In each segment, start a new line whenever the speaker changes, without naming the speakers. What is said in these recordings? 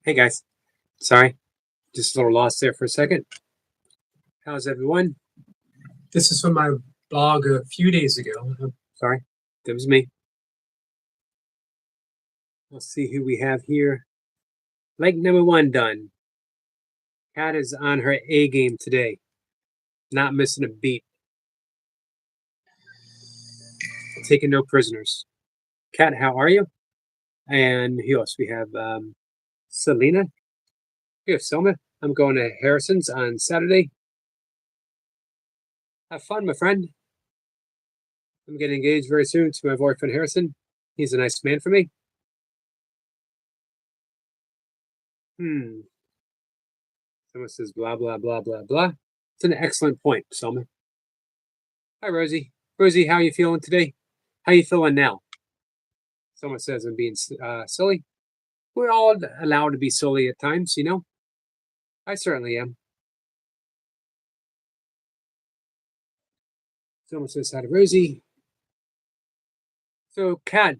Hey guys, sorry, just a little lost there for a second. How's everyone? This is from my blog a few days ago. Sorry, that was me. Let's see who we have here. Leg number one done. Kat is on her A game today, not missing a beat, taking no prisoners. Kat, how are you? And who else? We have Selena. We have Selma. I'm going to Harrison's on Saturday. Have fun, my friend. I'm getting engaged very soon to my boyfriend Harrison. He's a nice man for me. Someone says blah blah blah blah blah. It's an excellent point, Selma. Hi, Rosie. Rosie, how you feeling today? How you feeling now? Someone says I'm being silly. We're all allowed to be silly at times, you know. I certainly am. Someone says hi to Rosie. So, Kat,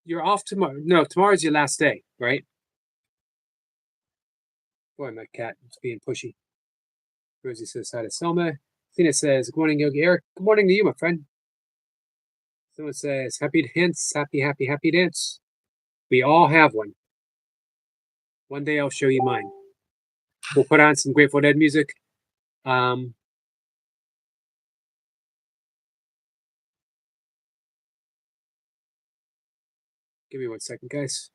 you're off tomorrow. No, tomorrow's your last day, right? Boy, my cat is being pushy. Rosie says hi to Selma. Tina says, good morning, Yogi Eric. Good morning to you, my friend. Someone says, happy dance, happy dance. We all have one. One day I'll show you mine. We'll put on some Grateful Dead music. Give me 1 second, guys.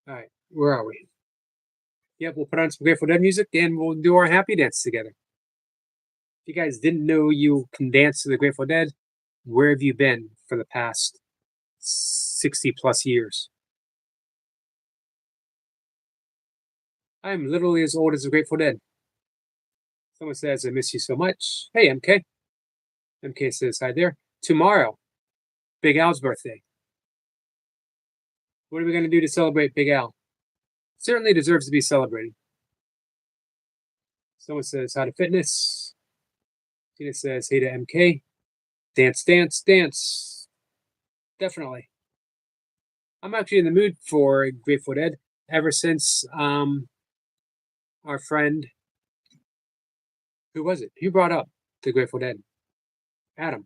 All right, where are we? Yep, we'll put on some Grateful Dead music and we'll do our happy dance together. If you guys didn't know you can dance to the Grateful Dead, where have you been for the past 60 plus years? I'm literally as old as the Grateful Dead. Someone says, I miss you so much. Hey, MK. MK says, hi there. Tomorrow, Big Al's birthday. What are we going to do to celebrate Big Al? Certainly deserves to be celebrated. Someone says, hi to fitness. Tina says, hey to MK. Dance, dance, dance. Definitely. I'm actually in the mood for Grateful Dead ever since our friend, who was it? Who brought up the Grateful Dead? Adam,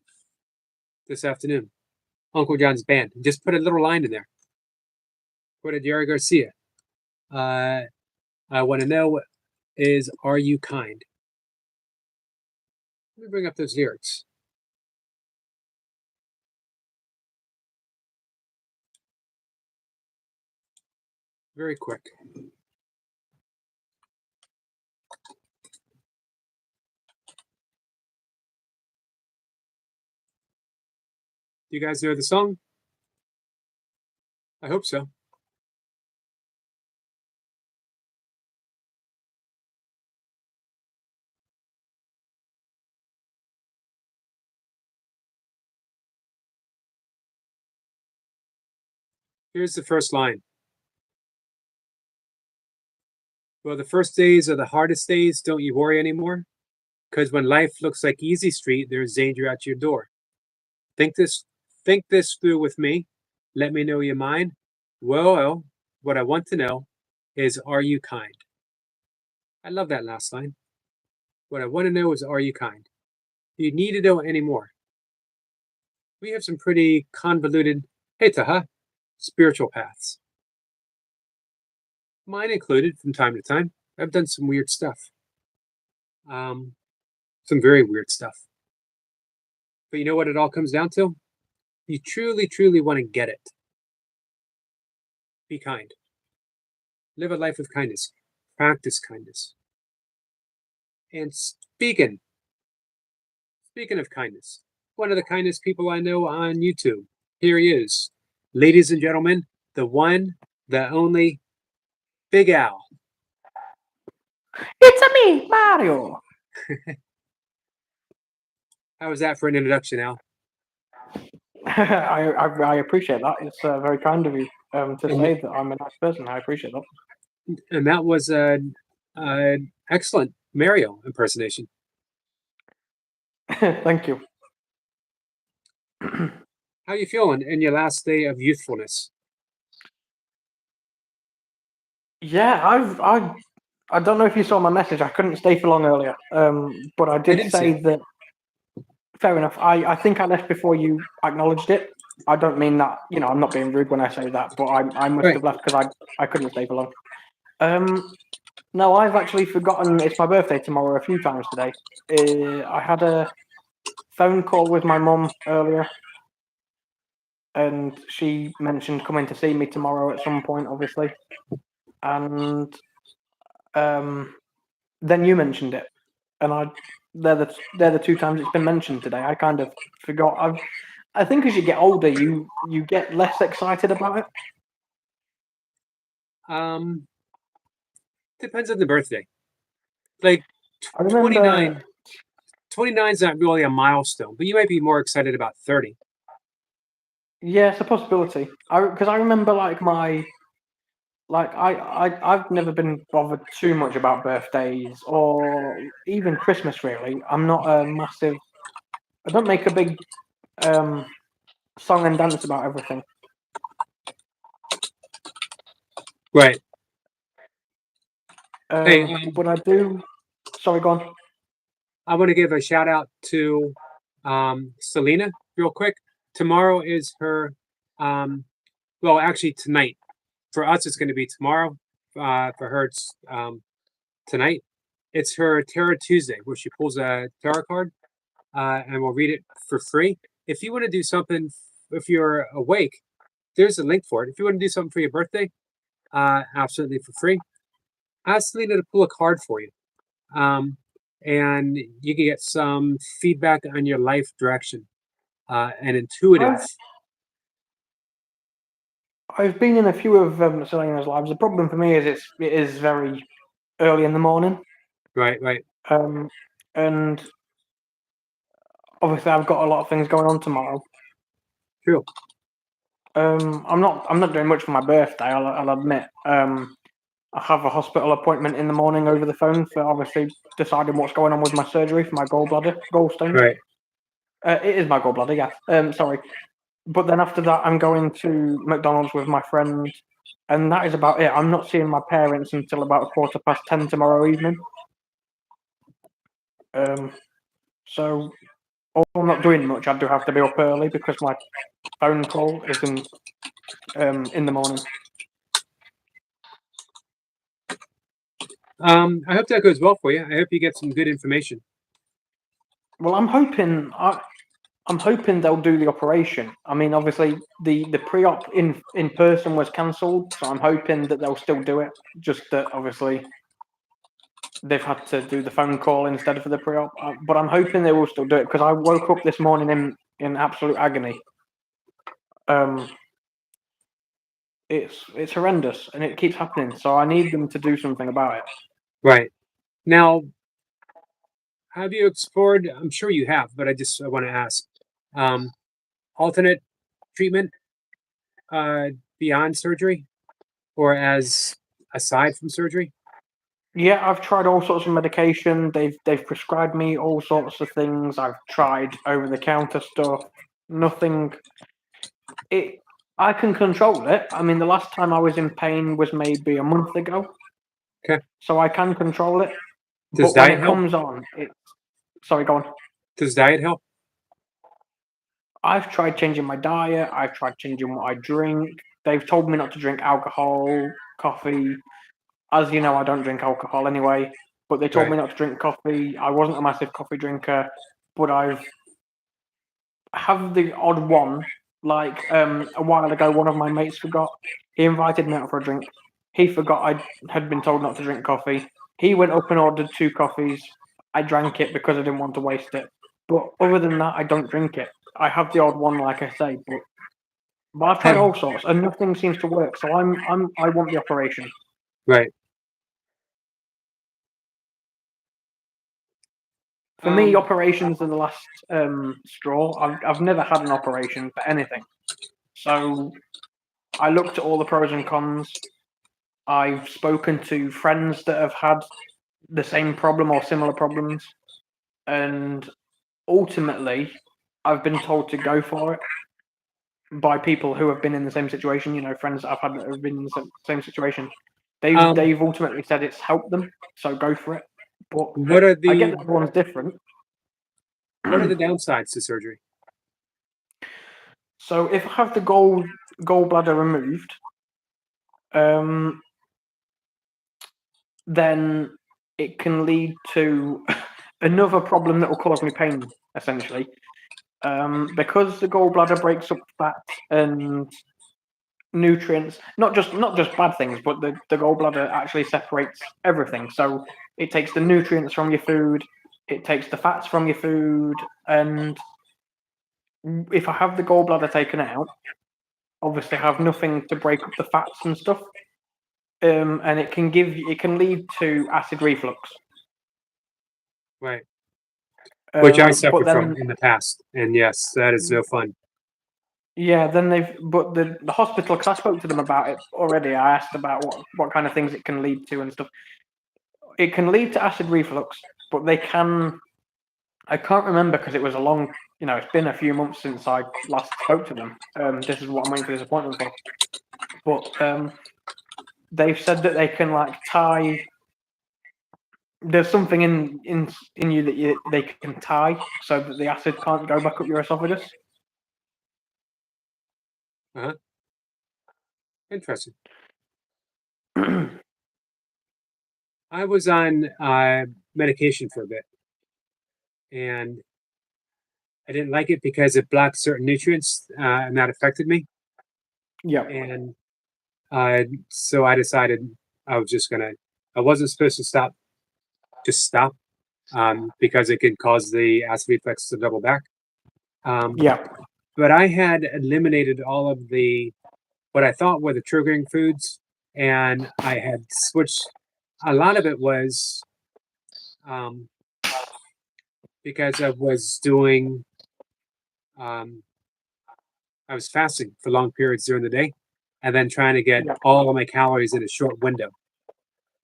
this afternoon. Uncle John's band. Just put a little line in there. What did Jerry Garcia? I want to know is, are you kind? Let me bring up those lyrics. Very quick. Do you guys know the song? I hope so. Here's the first line. Well, the first days are the hardest days. Don't you worry anymore. Because when life looks like easy street, there's danger at your door. Think this through with me. Let me know your mind. Well, what I want to know is, are you kind? I love that last line. What I want to know is, are you kind? You need to know any more. We have some pretty convoluted, hey Taha, spiritual paths. Mine included from time to time. I've done some weird stuff. Some very weird stuff. But you know what it all comes down to? You truly, truly want to get it. Be kind. Live a life of kindness. Practice kindness. And speaking of kindness, one of the kindest people I know on YouTube. Here he is. Ladies and gentlemen, the one, the only, Big Al.
It's a me, Mario.
How was that for an introduction, Al?
I appreciate that. It's very kind of you to say that I'm a nice person. I appreciate that.
And that was an excellent Mario impersonation.
Thank you.
How you feeling in your last day of youthfulness?
Yeah, I don't know if you saw my message. I couldn't stay for long earlier. But I
I
did
didn't see
say
it.
that. Fair enough. I think I left before you acknowledged it. I don't mean that. I'm not being rude when I say that, but I must
Right.
have left because I couldn't stay for long. No, I've actually forgotten it's my birthday tomorrow a few times today. I had a phone call with my mum earlier, and she mentioned coming to see me tomorrow at some point, obviously. And then you mentioned it, and they're the two times it's been mentioned today. I kind of forgot. I think as you get older, you get less excited about it.
Um, depends on the birthday. Like
I remember,
29, 29 is not really a milestone, but you might be more excited about 30.
yeah, it's a possibility. Because I remember I've never been bothered too much about birthdays or even Christmas. Really, I'm not a massive. I don't make a big song and dance about everything.
Right. Hey,
But I do. Sorry, go on.
I want to give a shout out to Selena real quick. Tomorrow is her, well, actually tonight. For us, it's going to be tomorrow. For her, it's tonight. It's her Tarot Tuesday, where she pulls a tarot card, and we'll read it for free. If you want to do something, if you're awake, there's a link for it. If you want to do something for your birthday, absolutely for free, ask Selena to pull a card for you. And you can get some feedback on your life direction, and intuitive.
I've been in a few of Selena's lives. The problem for me is it is very early in the morning,
Right, right.
and obviously I've got a lot of things going on tomorrow.
True.
I'm not doing much for my birthday. I'll admit. I have a hospital appointment in the morning over the phone for obviously deciding what's going on with my surgery for my gallstones.
Right.
It is my gallbladder, yeah. Sorry, but then after that, I'm going to McDonald's with my friend, and that is about it. I'm not seeing my parents until about 10:15 tomorrow evening. So I'm not doing much. I do have to be up early because my phone call is in the morning.
I hope that goes well for you. I hope you get some good information.
Well, I'm hoping they'll do the operation. I mean, obviously the pre-op in person was cancelled, so I'm hoping that they'll still do it. Just that obviously they've had to do the phone call instead of the pre-op. But I'm hoping they will still do it because I woke up this morning in absolute agony. It's horrendous and it keeps happening. So I need them to do something about it.
Right. Now, have you explored? I'm sure you have, but I want to ask, alternate treatment, beyond surgery, or as aside from surgery?
Yeah, I've tried all sorts of medication. They've prescribed me all sorts of things. I've tried over the counter stuff. Nothing. I can control it. I mean, the last time I was in pain was maybe a month ago,
Okay.
so I can control it.
Does
But when
diet
it
help?
comes on, sorry, go on.
Does diet help?
I've tried changing my diet. I've tried changing what I drink. They've told me not to drink alcohol, coffee. As you know, I don't drink alcohol anyway. But they told
Right.
me not to drink coffee. I wasn't a massive coffee drinker, but I have the odd one. Like a while ago, one of my mates forgot. He invited me out for a drink. He forgot I had been told not to drink coffee. He went up and ordered 2 coffees. I drank it because I didn't want to waste it. But other than that, I don't drink it. I have the odd one, like I say, but I've tried
Have
all sorts and nothing seems to work. So I want the operation.
right.
For me,
Um,
operations are the last straw. I've never had an operation for anything. So I looked at all the pros and cons. I've spoken to friends that have had the same problem or similar problems, and ultimately, I've been told to go for it by people who have been in the same situation. Friends that I've had that have been in the same situation. They've ultimately said it's helped them, so go for it. But
What are
I get
the
that everyone's different.
what are the downsides to surgery?
So if I have the gallbladder removed, then it can lead to another problem that will cause me pain, essentially. Because the gallbladder breaks up fat and nutrients, not just bad things, but the gallbladder actually separates everything. So it takes the nutrients from your food, it takes the fats from your food, and if I have the gallbladder taken out, obviously I have nothing to break up the fats and stuff. And it can lead to acid reflux.
Right. Which I
But
suffered from
then
in the past. And yes, that is no fun.
yeah, then but the hospital, because I spoke to them about it already. I asked about what kind of things it can lead to and stuff. It can lead to acid reflux, but they can. I can't remember because it was it's been a few months since I last spoke to them. This is what I'm waiting for this appointment for. But they've said that they can tie. There's something in you that they can tie so that the acid can't go back up your esophagus.
Interesting. I was on medication for a bit, and I didn't like it because it blocked certain nutrients, and that affected me.
Yeah.
And so I decided I was just gonna. I wasn't supposed to just stop, because it could cause the acid reflux to double back.
Yeah.
But I had eliminated all of what I thought were the triggering foods, and I had switched. A lot of it was um, because I was doing. Um, I was fasting for long periods during the day, and then trying to get
Yeah.
all of my calories in a short window.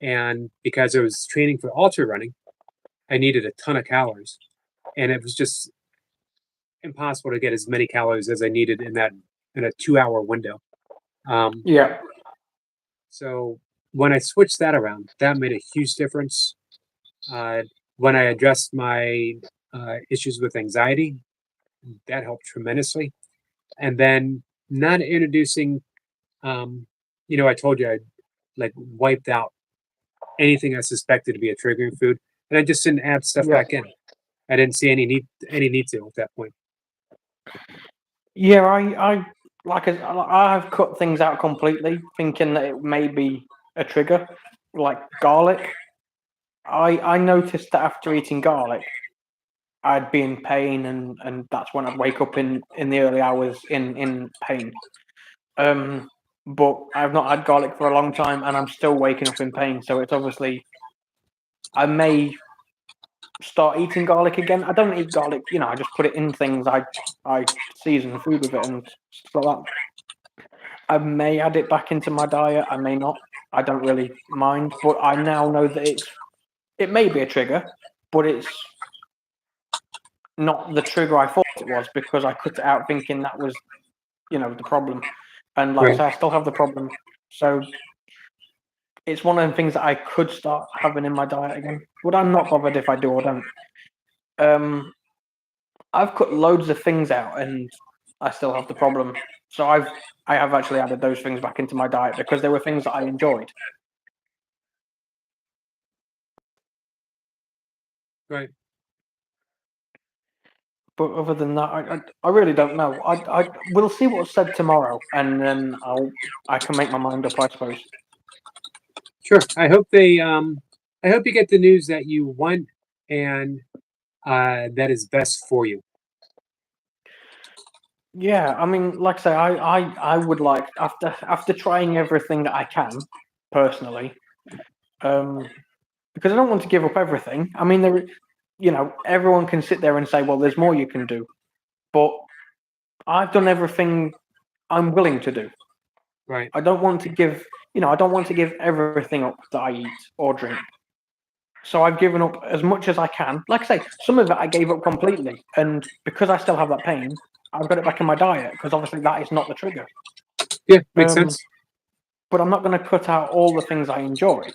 And because I was training for ultra running, I needed a ton of calories, and it was just impossible to get as many calories as I needed in a 2 hour window. Um,
Yeah.
so when I switched that around, that made a huge difference. When I addressed my issues with anxiety, that helped tremendously. And then not introducing, I told you I like wiped out anything I suspected to be a triggering food, and I just didn't add stuff
Yeah.
back in. I didn't see any need to at that point.
Yeah, I've cut things out completely, thinking that it may be a trigger, like garlic. I noticed that after eating garlic, I'd be in pain, and that's when I'd wake up in the early hours in pain. But I've not had garlic for a long time, and I'm still waking up in pain. So it's obviously I may start eating garlic again. I don't eat garlic, I just put it in things. I season food with it and stuff like that. I may add it back into my diet. I may not. I don't really mind. But I now know that it may be a trigger, but it's not the trigger I thought it was because I cut it out thinking that was, the problem. And like I
Right.
say, I still have the problem. So it's one of the things that I could start having in my diet again. But I'm not bothered if I do or don't. I've cut loads of things out and I still have the problem. So I have actually added those things back into my diet because they were things that I enjoyed.
Right.
But other than that, I really don't know. We'll see what's said tomorrow, and then I can make my mind up, I suppose.
Sure. I hope you get the news that you want and that is best for you.
Yeah, I mean, like I say, I would like after trying everything that I can personally, because I don't want to give up everything. I mean, everyone can sit there and say, well, there's more you can do, but I've done everything I'm willing to do.
Right.
I don't want to give everything up that I eat or drink. So I've given up as much as I can. Like I say, some of it I gave up completely, and because I still have that pain, I've got it back in my diet because obviously that is not the trigger.
Yeah, makes sense.
But I'm not going to cut out all the things I enjoy.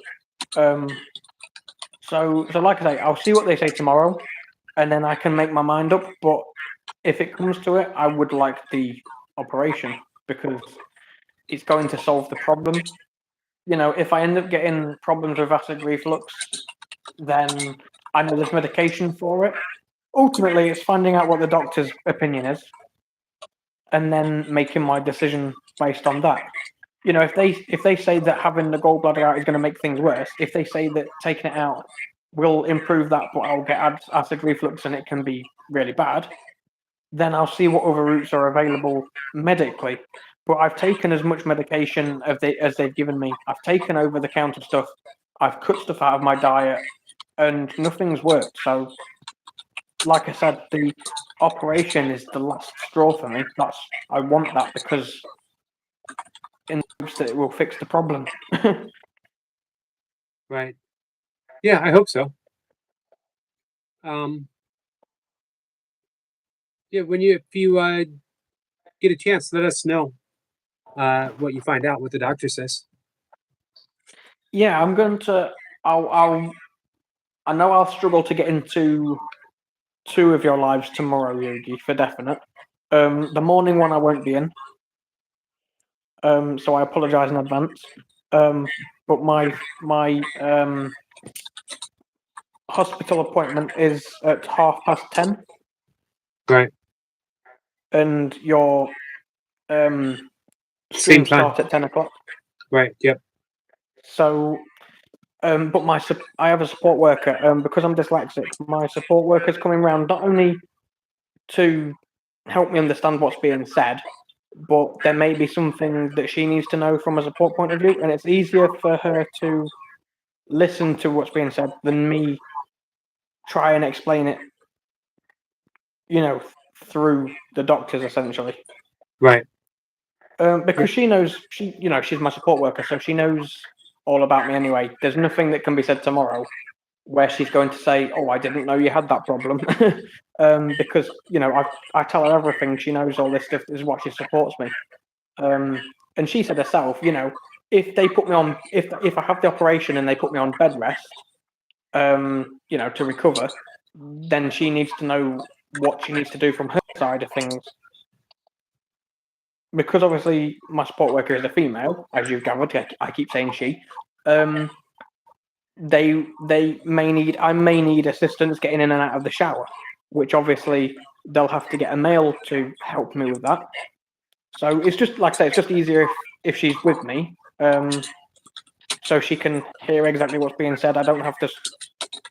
So like I say, I'll see what they say tomorrow, and then I can make my mind up. But if it comes to it, I would like the operation because it's going to solve the problem. If I end up getting problems with acid reflux, then I know there's medication for it. Ultimately, it's finding out what the doctor's opinion is, and then making my decision based on that. If they say that having the gallbladder out is going to make things worse, if they say that taking it out will improve that, but I'll get acid reflux and it can be really bad, then I'll see what other routes are available medically. But I've taken as much medication as they've given me. I've taken over-the-counter stuff. I've cut stuff out of my diet, and nothing's worked. So, like I said, the operation is the last straw for me. I want that because in hopes that it will fix the problem.
Right. Yeah, I hope so. Yeah, if you get a chance, let us know what you find out, what the doctor says.
Yeah, I'm going to. I know I'll struggle to get into 2 of your lives tomorrow, Yogi, for definite. The morning one I won't be in. So I apologise in advance. But my hospital appointment is at 10:30,
Right.
and your
Same
stream
time.
starts at 10 o'clock.
Right. Yep.
So, but I have a support worker. Because I'm dyslexic, my support worker is coming round not only to help me understand what's being said, but there may be something that she needs to know from a support point of view, and it's easier for her to listen to what's being said than me try and explain it, through the doctors essentially.
Right.
Because she knows she's my support worker, so she knows all about me anyway. There's nothing that can be said tomorrow where she's going to say, "Oh, I didn't know you had that problem," because I tell her everything. She knows all this stuff. This is why she supports me. And she said herself, if they put me on, if I have the operation and they put me on bed rest, to recover, then she needs to know what she needs to do from her side of things. Because obviously my support worker is a female, as you've gathered. I keep saying she. I may need assistance getting in and out of the shower, which obviously they'll have to get a male to help me with that. So it's just like I say, it's just easier if she's with me, so she can hear exactly what's being said. I don't have to,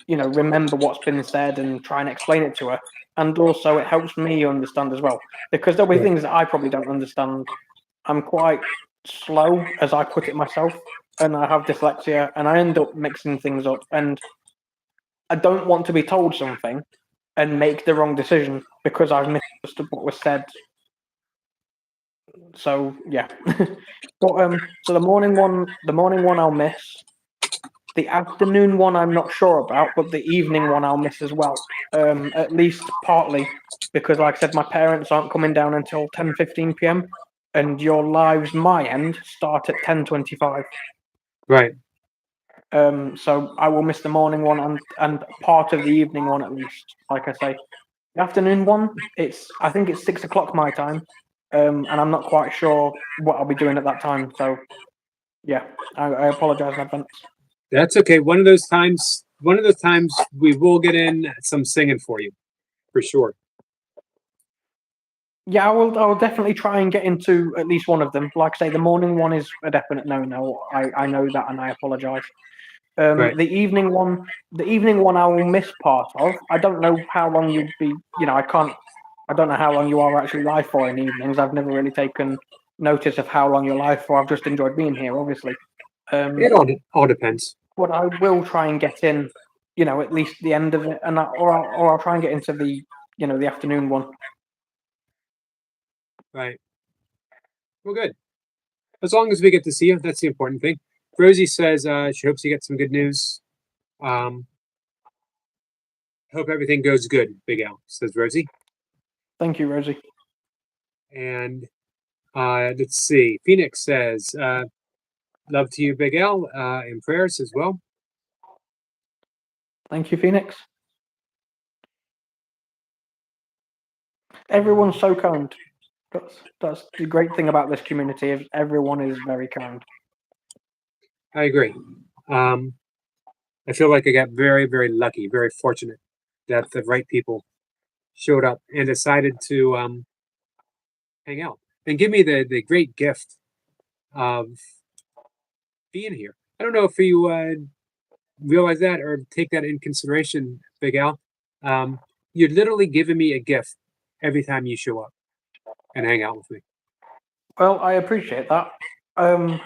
remember what's been said and try and explain it to her. And also, it helps me understand as well, because there'll be things that I probably don't understand. I'm quite slow, as I put it myself, and I have dyslexia, and I end up mixing things up. And I don't want to be told something and make the wrong decision because I've misunderstood what was said. So yeah, but so the morning one I'll miss. The afternoon one I'm not sure about, but the evening one I'll miss as well. At least partly because, like I said, my parents aren't coming down until 10:15 p.m. and your lives, my end, start at 10:25.
Right.
So I will miss the morning one and part of the evening one at least. Like I say, the afternoon one, I think it's 6 o'clock my time, and I'm not quite sure what I'll be doing at that time. So yeah, I apologize in advance.
That's okay. One of those times we will get in some singing for you, for sure.
Yeah, I will definitely try and get into at least one of them. Like I say, the morning one is a definite no. I know that, and I apologise.
Right.
The evening one I will miss part of. I don't know how long you'd be. I don't know how long you are actually live for in evenings. I've never really taken notice of how long you're live for. I've just enjoyed being here, obviously.
It all depends.
But I will try and get in, at least the end of it, and or I'll try and get into the, the afternoon one.
Right. Well, good. As long as we get to see you, that's the important thing. Rosie says she hopes you get some good news. Hope everything goes good, Big Al, says Rosie.
Thank you, Rosie.
And let's see. Phoenix says, love to you, Big Al, and prayers as well.
Thank you, Phoenix. Everyone's so kind. That's the great thing about this community. Is everyone is very kind.
I agree. I feel like I got very, very lucky, very fortunate that the right people showed up and decided to hang out and give me the great gift of being here. I don't know if you realize that or take that in consideration, Big Al. You're literally giving me a gift every time you show up and hang out with me.
Well, I appreciate that. I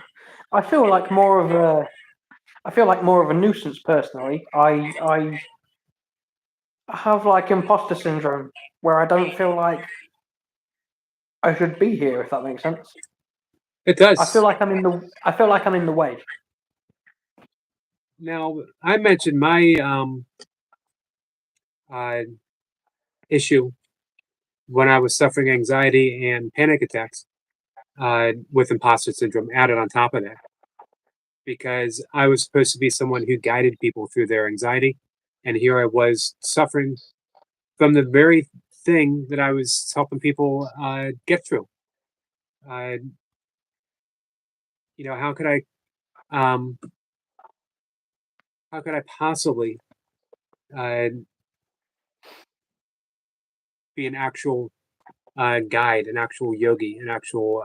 feel like more of a nuisance personally. I have like imposter syndrome where I don't feel like I should be here, if that makes sense.
It does.
I feel like I'm in the way.
Now, I mentioned my issue when I was suffering anxiety and panic attacks with imposter syndrome added on top of that, because I was supposed to be someone who guided people through their anxiety, and here I was suffering from the very thing that I was helping people get through. How could I possibly be an actual guide, an actual yogi, an actual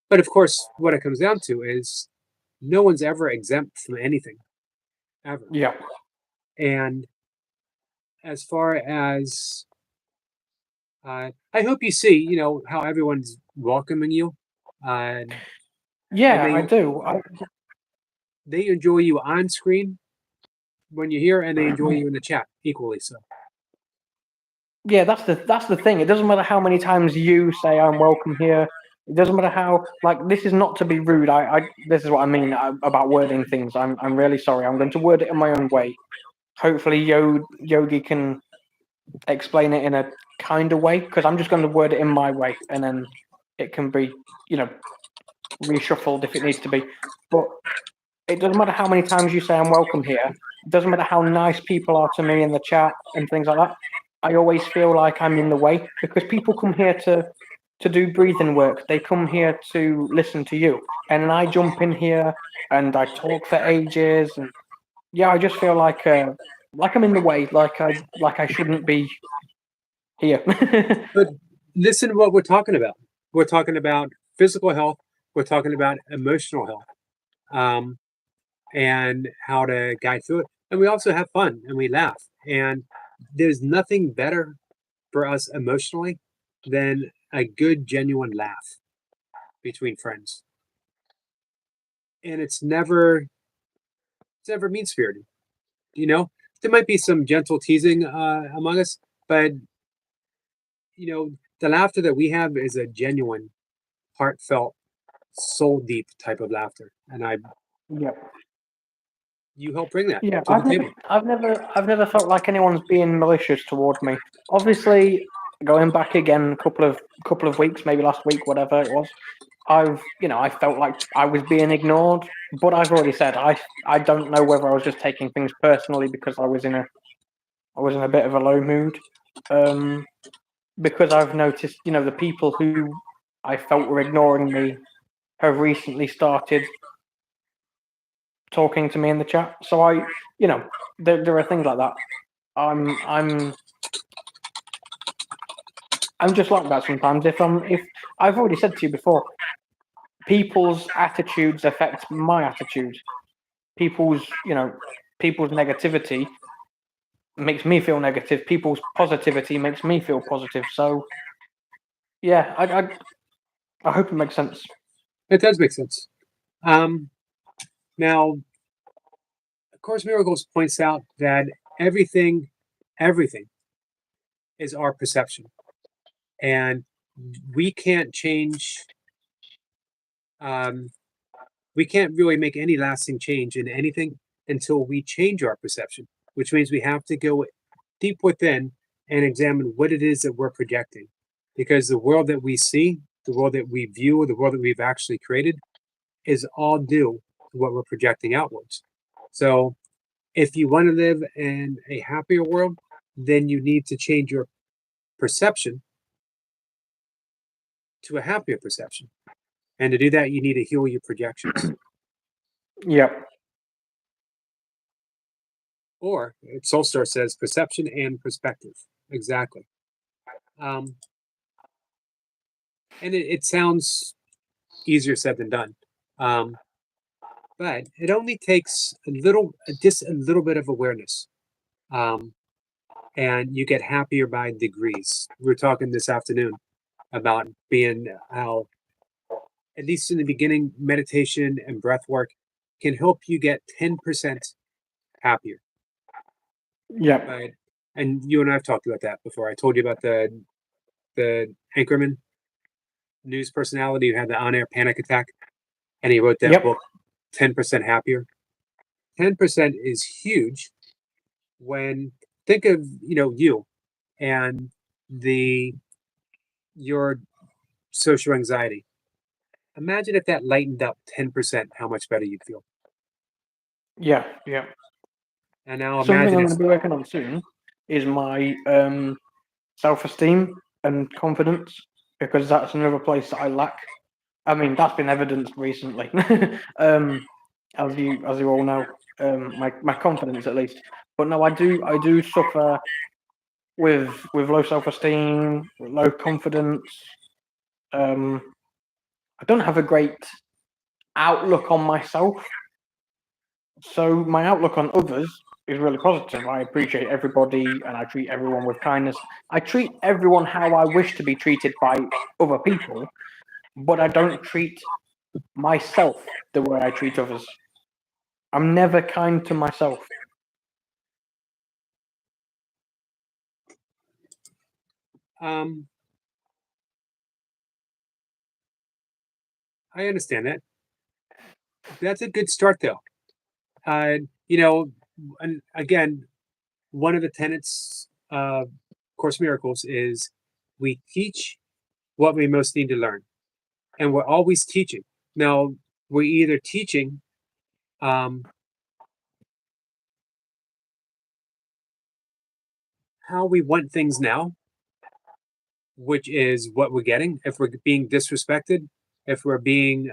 But of course, what it comes down to is no one's ever exempt from anything, ever.
Yeah.
And as far as I hope you see, how everyone's welcoming you.
Yeah,
and
I do.
they enjoy you on screen when you're here, and they enjoy you in the chat equally. So
Yeah, that's the thing. It doesn't matter how many times you say I'm welcome here. It doesn't matter how this is not to be rude. I this is what I mean about wording things. I'm really sorry. I'm going to word it in my own way. Hopefully, Yogi can explain it in a kind of way, because I'm just going to word it in my way, and then it can be reshuffled if it needs to be. But it doesn't matter how many times you say I'm welcome here. It doesn't matter how nice people are to me in the chat and things like that. I always feel like I'm in the way, because people come here to do breathing work. They come here to listen to you, and then I jump in here and I talk for ages, and yeah, I just feel like I'm in the way, like I shouldn't be here.
but listen to what we're talking about. We're talking about physical health. We're talking about emotional health, and how to guide through it. And we also have fun and we laugh. And there's nothing better for us emotionally than a good, genuine laugh between friends. And it's never mean spirited. There might be some gentle teasing among us, but the laughter that we have is a genuine, heartfelt, soul deep type of laughter. And
Yeah.
you help bring that
Yeah,
to the table.
I've never felt like anyone's being malicious toward me. Obviously, going back again a couple of weeks, maybe last week, whatever it was, I felt like I was being ignored. But I've already said I don't know whether I was just taking things personally because I was in a bit of a low mood. Because I've noticed, the people who I felt were ignoring me have recently started talking to me in the chat. So there are things like that. I'm just like that sometimes. If I've already said to you before, people's attitudes affect my attitude. People's negativity makes me feel negative. People's positivity makes me feel positive. So yeah, I hope it makes sense.
It does make sense. Now, of Course Miracles points out that everything is our perception, and we can't change. We can't really make any lasting change in anything until we change our perception. which means we have to go deep within and examine what it is that we're projecting. Because the world that we see, the world that we view, the world that we've actually created is all due to what we're projecting outwards. So if you want to live in a happier world, then you need to change your perception to a happier perception. And to do that, you need to heal your projections.
Yep.
Or Soulstar says perception and perspective. Exactly. And it sounds easier said than done. But it only takes just a little bit of awareness. And you get happier by degrees. We were talking this afternoon about being how, at least in the beginning, meditation and breath work can help you get 10% happier.
Yep.
Right. And you and I have talked about that before. I told you about the Anchorman news personality who had the on-air panic attack, and he wrote that
Yep.
book, 10% Happier. 10% is huge. When think of you and your social anxiety. Imagine if that lightened up 10%, how much better you'd feel.
Yeah. Yeah.
And now
Something
imagine
I'm
if
going to be working on soon is my self-esteem and confidence, because that's another place that I lack. I mean, that's been evidenced recently. As you all know, my confidence at least. But no, I do suffer with low self-esteem, low confidence. I don't have a great outlook on myself. So my outlook on others is really positive. I appreciate everybody and I treat everyone with kindness. I treat everyone how I wish to be treated by other people, but I don't treat myself the way I treat others. I'm never kind to myself.
I understand that. That's a good start, though. And again, one of the tenets of Course Miracles is we teach what we most need to learn, and we're always teaching. Now, we're either teaching how we want things now, which is what we're getting. If we're being disrespected, if we're being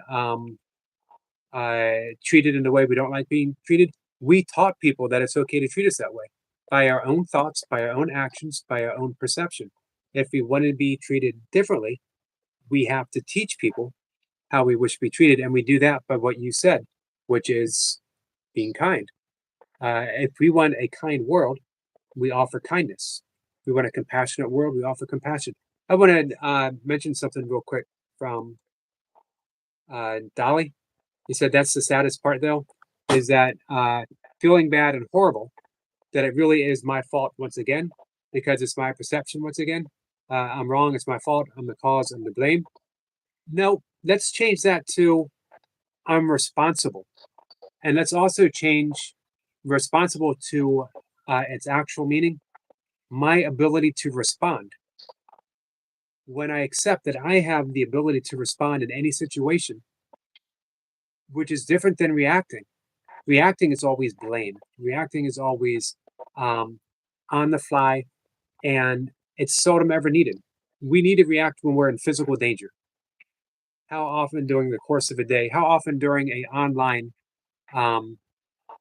treated in a way we don't like being treated, we taught people that it's okay to treat us that way by our own thoughts, by our own actions, by our own perception. If we want to be treated differently, we have to teach people how we wish to be treated. And we do that by what you said, which is being kind. If we want a kind world, we offer kindness. If we want a compassionate world, we offer compassion. I want to mention something real quick from Dolly. He said that's the saddest part, though, is that feeling bad and horrible, that it really is my fault once again, because it's my perception once again. I'm wrong, it's my fault, I'm the cause, I'm the blame. No, let's change that to I'm responsible. And let's also change responsible to its actual meaning, my ability to respond. When I accept that I have the ability to respond in any situation, which is different than reacting. Reacting is always blame. Reacting is always on the fly, and it's seldom ever needed. We need to react when we're in physical danger. How often during the course of a day, how often during a online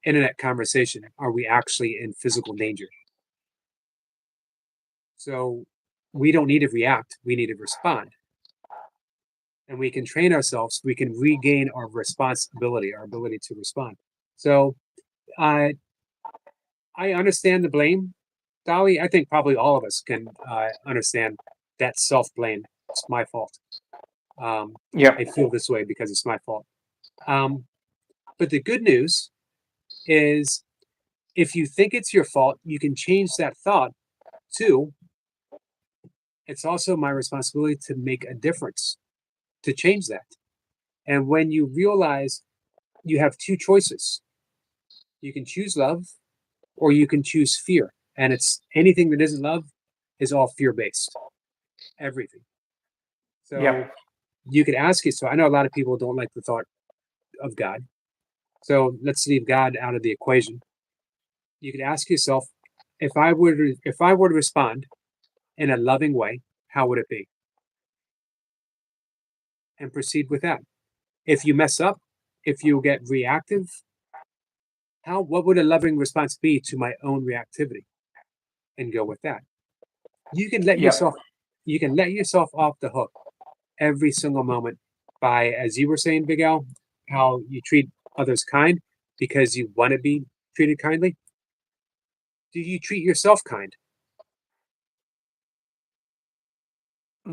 internet conversation are we actually in physical danger? So we don't need to react, we need to respond. And we can train ourselves, we can regain our responsibility, our ability to respond. So I understand the blame, Dolly. I think probably all of us can understand that self-blame. It's my fault.
Yeah.
I feel this way because it's my fault. But the good news is if you think it's your fault, you can change that thought to it's also my responsibility to make a difference, to change that. And when you realize you have two choices, you can choose love or you can choose fear. And it's anything that isn't love is all fear based. Everything. So
Yep.
you could ask yourself. I know a lot of people don't like the thought of God. So let's leave God out of the equation. You could ask yourself, if I were to respond in a loving way, how would it be? And proceed with that. If you mess up, if you get reactive, what would a loving response be to my own reactivity? And go with that. You can let
Yep.
yourself off the hook every single moment by, as you were saying, Big Al, how you treat others kind because you want to be treated kindly. Do you treat yourself kind?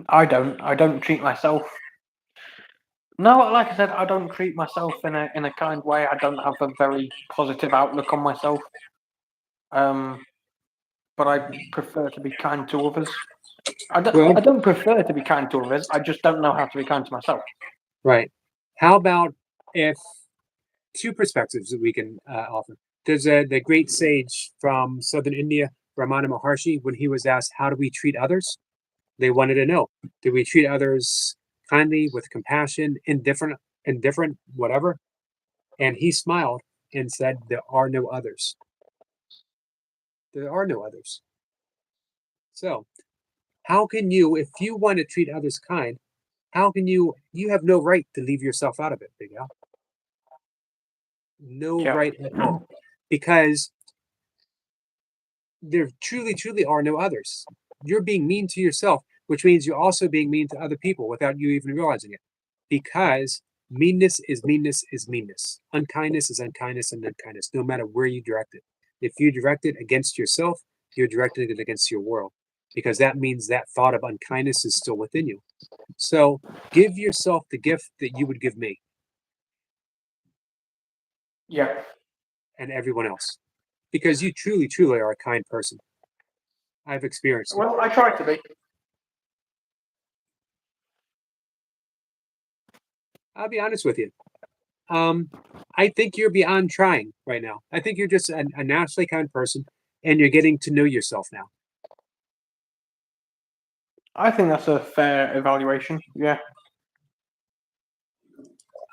I don't. I don't treat myself. No, like I said, I don't treat myself in a kind way. I don't have a very positive outlook on myself. But I prefer to be kind to others.
Well,
I don't prefer to be kind to others. I just don't know how to be kind to myself.
right. How about if two perspectives that we can offer? There's the great sage from southern India, Ramana Maharshi, when he was asked, "How do we treat others?" They wanted to know, do we treat others kindly, with compassion, indifferent, whatever? And he smiled and said, "There are no others. There are no others." So, how can you, if you want to treat others kind, how can you have no right to leave yourself out of it, Big Al? No
Yeah.
right at all. Because there truly are no others. You're being mean to yourself, which means you're also being mean to other people without you even realizing it. Because meanness is meanness is meanness. Unkindness is unkindness and unkindness, no matter where you direct it. If you direct it against yourself, you're directing it against your world. Because that means that thought of unkindness is still within you. So give yourself the gift that you would give me
Yeah.
and everyone else. Because you truly are a kind person. I've experienced it.
Well, I try to be.
I'll be honest with you. I think you're beyond trying right now. I think you're just a naturally kind person and you're getting to know yourself now.
I think that's a fair evaluation. Yeah.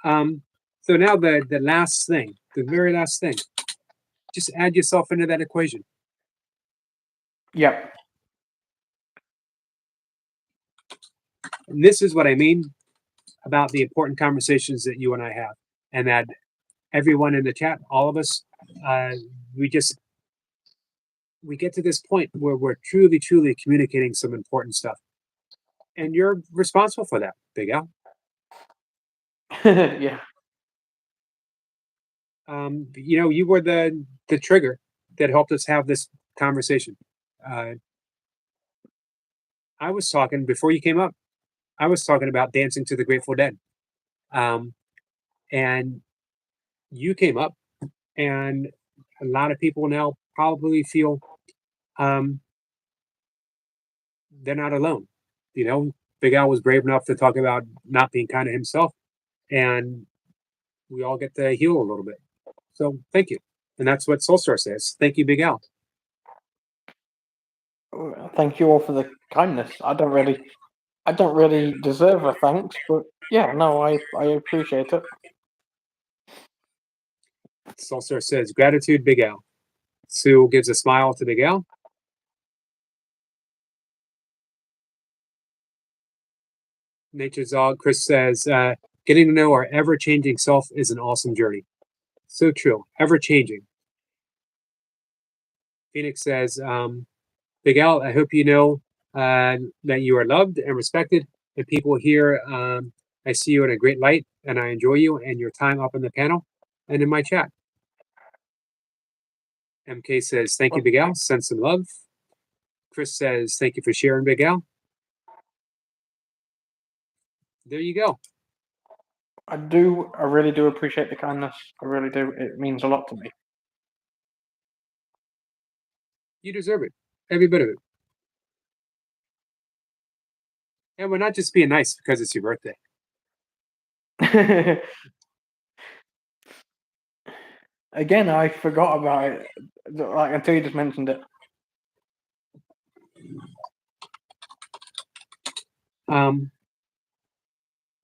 So now the last thing, the very last thing, just add yourself into that equation.
Yeah.
And this is what I mean about the important conversations that you and I have, and that everyone in the chat, all of us, uh, we just we get to this point where we're truly communicating some important stuff, and you're responsible for that, Big Al.
Yeah.
You were the trigger that helped us have this conversation. Uh, I was talking before you came up. I was talking about dancing to the Grateful Dead, um, and you came up, and a lot of people now probably feel um, they're not alone. Big Al was brave enough to talk about not being kind to himself, and we all get to heal a little bit. So thank you, and that's what Soulstar says. Thank you, Big Al.
Thank you all for the kindness. I don't really deserve a thanks, but yeah, no, I appreciate it.
Soulstar says gratitude, Big Al. Sue gives a smile to Big Al. Nature's Dog, Chris says, getting to know our ever changing self is an awesome journey. So true, ever changing. Phoenix says, Big Al, I hope you know that you are loved and respected. And people here, I see you in a great light and I enjoy you and your time up on the panel and in my chat. MK says, thank you, Big Al. Send some love. Chris says, thank you for sharing, Big Al. There you go.
I do. I really do appreciate the kindness. I really do. It means a lot to me.
You deserve it. Every bit of it. And we're not just being nice because it's your birthday.
Again, I forgot about it, like until you just mentioned it.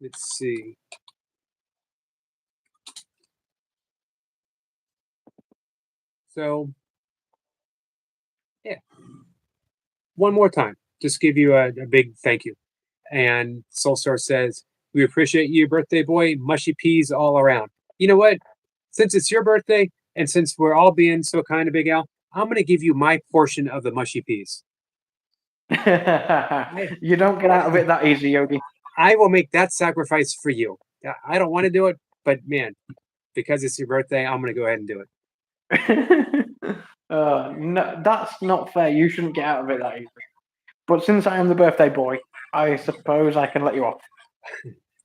Let's see. So, yeah. One more time, just give you a big thank you. And Soulstar says, "We appreciate you, birthday boy. Mushy peas all around." You know what? Since it's your birthday, and since we're all being so kind to Big Al, I'm going to give you my portion of the mushy peas.
You don't get out of it that easy, Yogi.
I will make that sacrifice for you. I don't want to do it, but man, because it's your birthday, I'm going to go ahead and do it.
No, that's not fair. You shouldn't get out of it that easy. But since I am the birthday boy, I suppose I can let you off.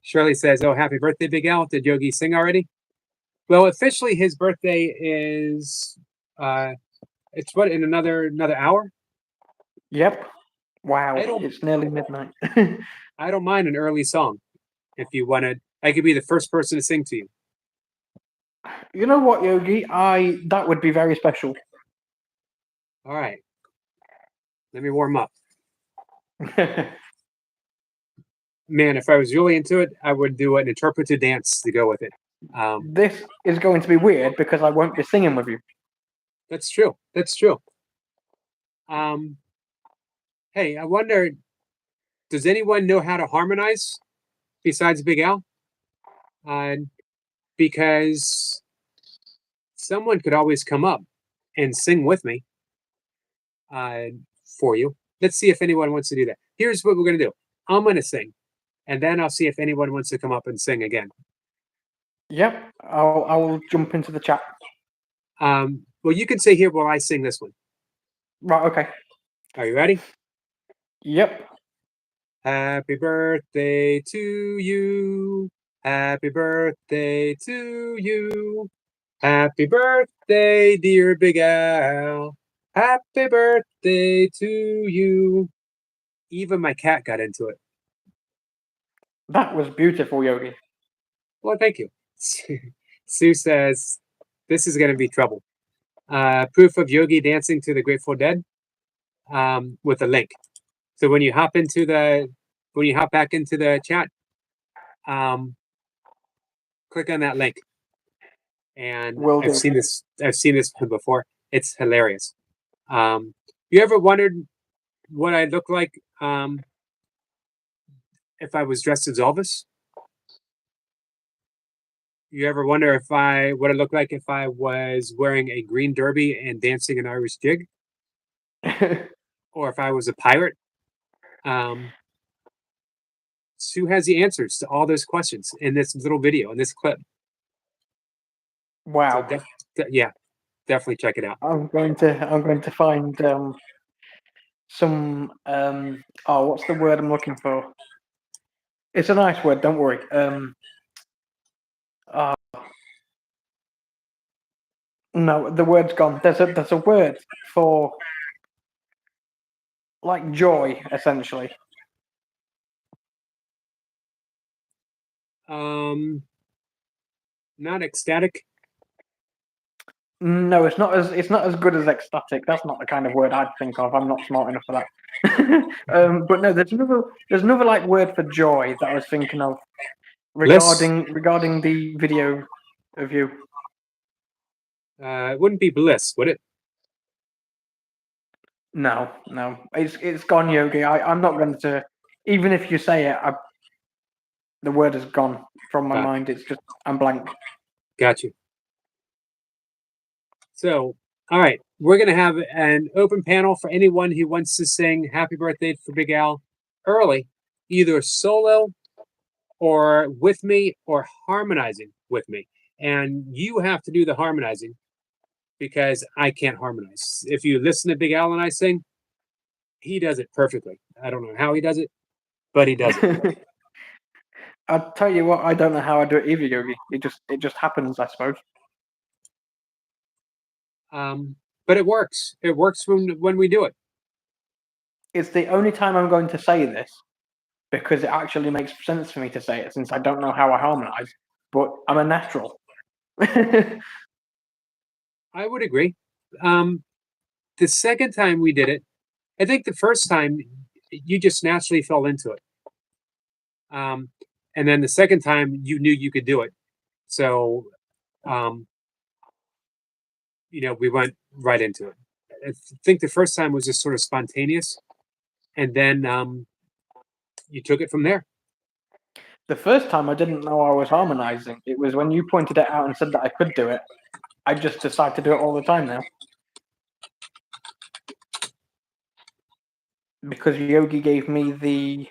Shirley says, "Oh, happy birthday, Big Al. Did Yogi sing already?" Well, officially, his birthday is it's what, in another hour.
Yep. Wow,
I don't
it's nearly midnight.
I don't mind an early song. If you wanted, I could be the first person to sing to you.
You know what, Yogi? That would be very special.
All right, let me warm up. Man, if I was really into it, I would do an interpretive dance to go with it.
This is going to be weird because I won't be singing with you.
That's true. That's true. Hey, I wonder, does anyone know how to harmonize besides Big Al? Because someone could always come up and sing with me for you. Let's see if anyone wants to do that. Here's what we're going to do. I'm going to sing, and then I'll see if anyone wants to come up and sing again.
Yep, I will jump into the chat.
Well, you can stay here while I sing this one.
Right, okay.
Are you ready?
Yep.
Happy birthday to you. Happy birthday to you. Happy birthday, dear Big Al. Happy birthday to you. Even my cat got into it.
That was beautiful, Yogi.
Well, thank you. Sue says, this is going to be trouble. Proof of Yogi dancing to the Grateful Dead with a link. So when you hop back into the chat, click on that link. And I've seen this before. It's hilarious. You ever wondered what I'd look like if I was dressed as Elvis? You ever wonder what it looked like if I was wearing a green derby and dancing an Irish jig? Or if I was a pirate? Sue has the answers to all those questions in this little video, in this clip.
Wow.
So yeah, definitely check it out.
I'm going to find some what's the word I'm looking for? It's a nice word, don't worry. No, the word's gone. There's a word for like joy, essentially.
Not ecstatic.
No, it's not as good as ecstatic. That's not the kind of word I'd think of. I'm not smart enough for that. But no, there's another like word for joy that I was thinking of regarding the video of you.
It wouldn't be bliss, would it?
No, it's gone, Yogi. I'm not going to. Even if you say it, the word is gone from my mind. It's just I'm blank.
Got you. So, all right, we're going to have an open panel for anyone who wants to sing Happy Birthday for Big Al early, either solo or with me or harmonizing with me. And you have to do the harmonizing because I can't harmonize. If you listen to Big Al and I sing, he does it perfectly. I don't know how he does it, but he does it.
I'll tell you what, I don't know how I do it either, Yogi. It just happens, I suppose.
But it works. It works when we do it.
It's the only time I'm going to say this because it actually makes sense for me to say it since I don't know how I harmonize, but I'm a natural.
I would agree. The second time we did it, I think the first time you just naturally fell into it. And then the second time you knew you could do it. So, um, we went right into it. I think the first time was just sort of spontaneous, and then you took it from there.
The first time I didn't know I was harmonizing. It was when you pointed it out and said that I could do it. I just decide to do it all the time now. Because Yogi gave me the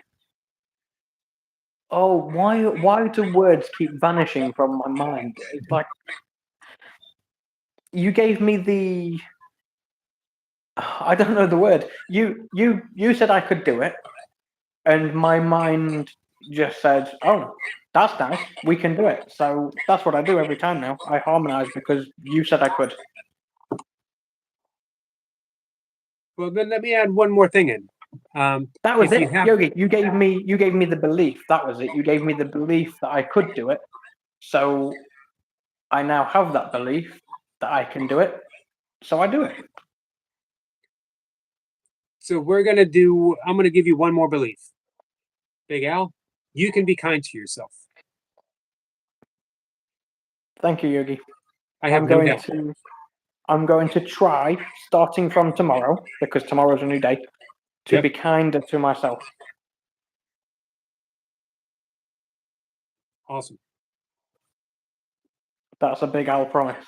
why do words keep vanishing from my mind? It's like you gave me the I don't know the word. You said I could do it, and my mind just said, "Oh, that's nice. We can do it." So that's what I do every time now. I harmonize because you said I could.
Well, then let me add one more thing in.
That was
if you
it,
have,
Yogi. You gave me the belief. That was it. You gave me the belief that I could do it. So I now have that belief that I can do it. So I do it.
so I'm gonna give you one more belief. Big Al, you can be kind to yourself.
Thank you, Yogi.
I have no doubt.
I'm going to try, starting from tomorrow, because tomorrow's a new day, to
Yep.
be kinder to myself.
Awesome.
That's a big Al promise.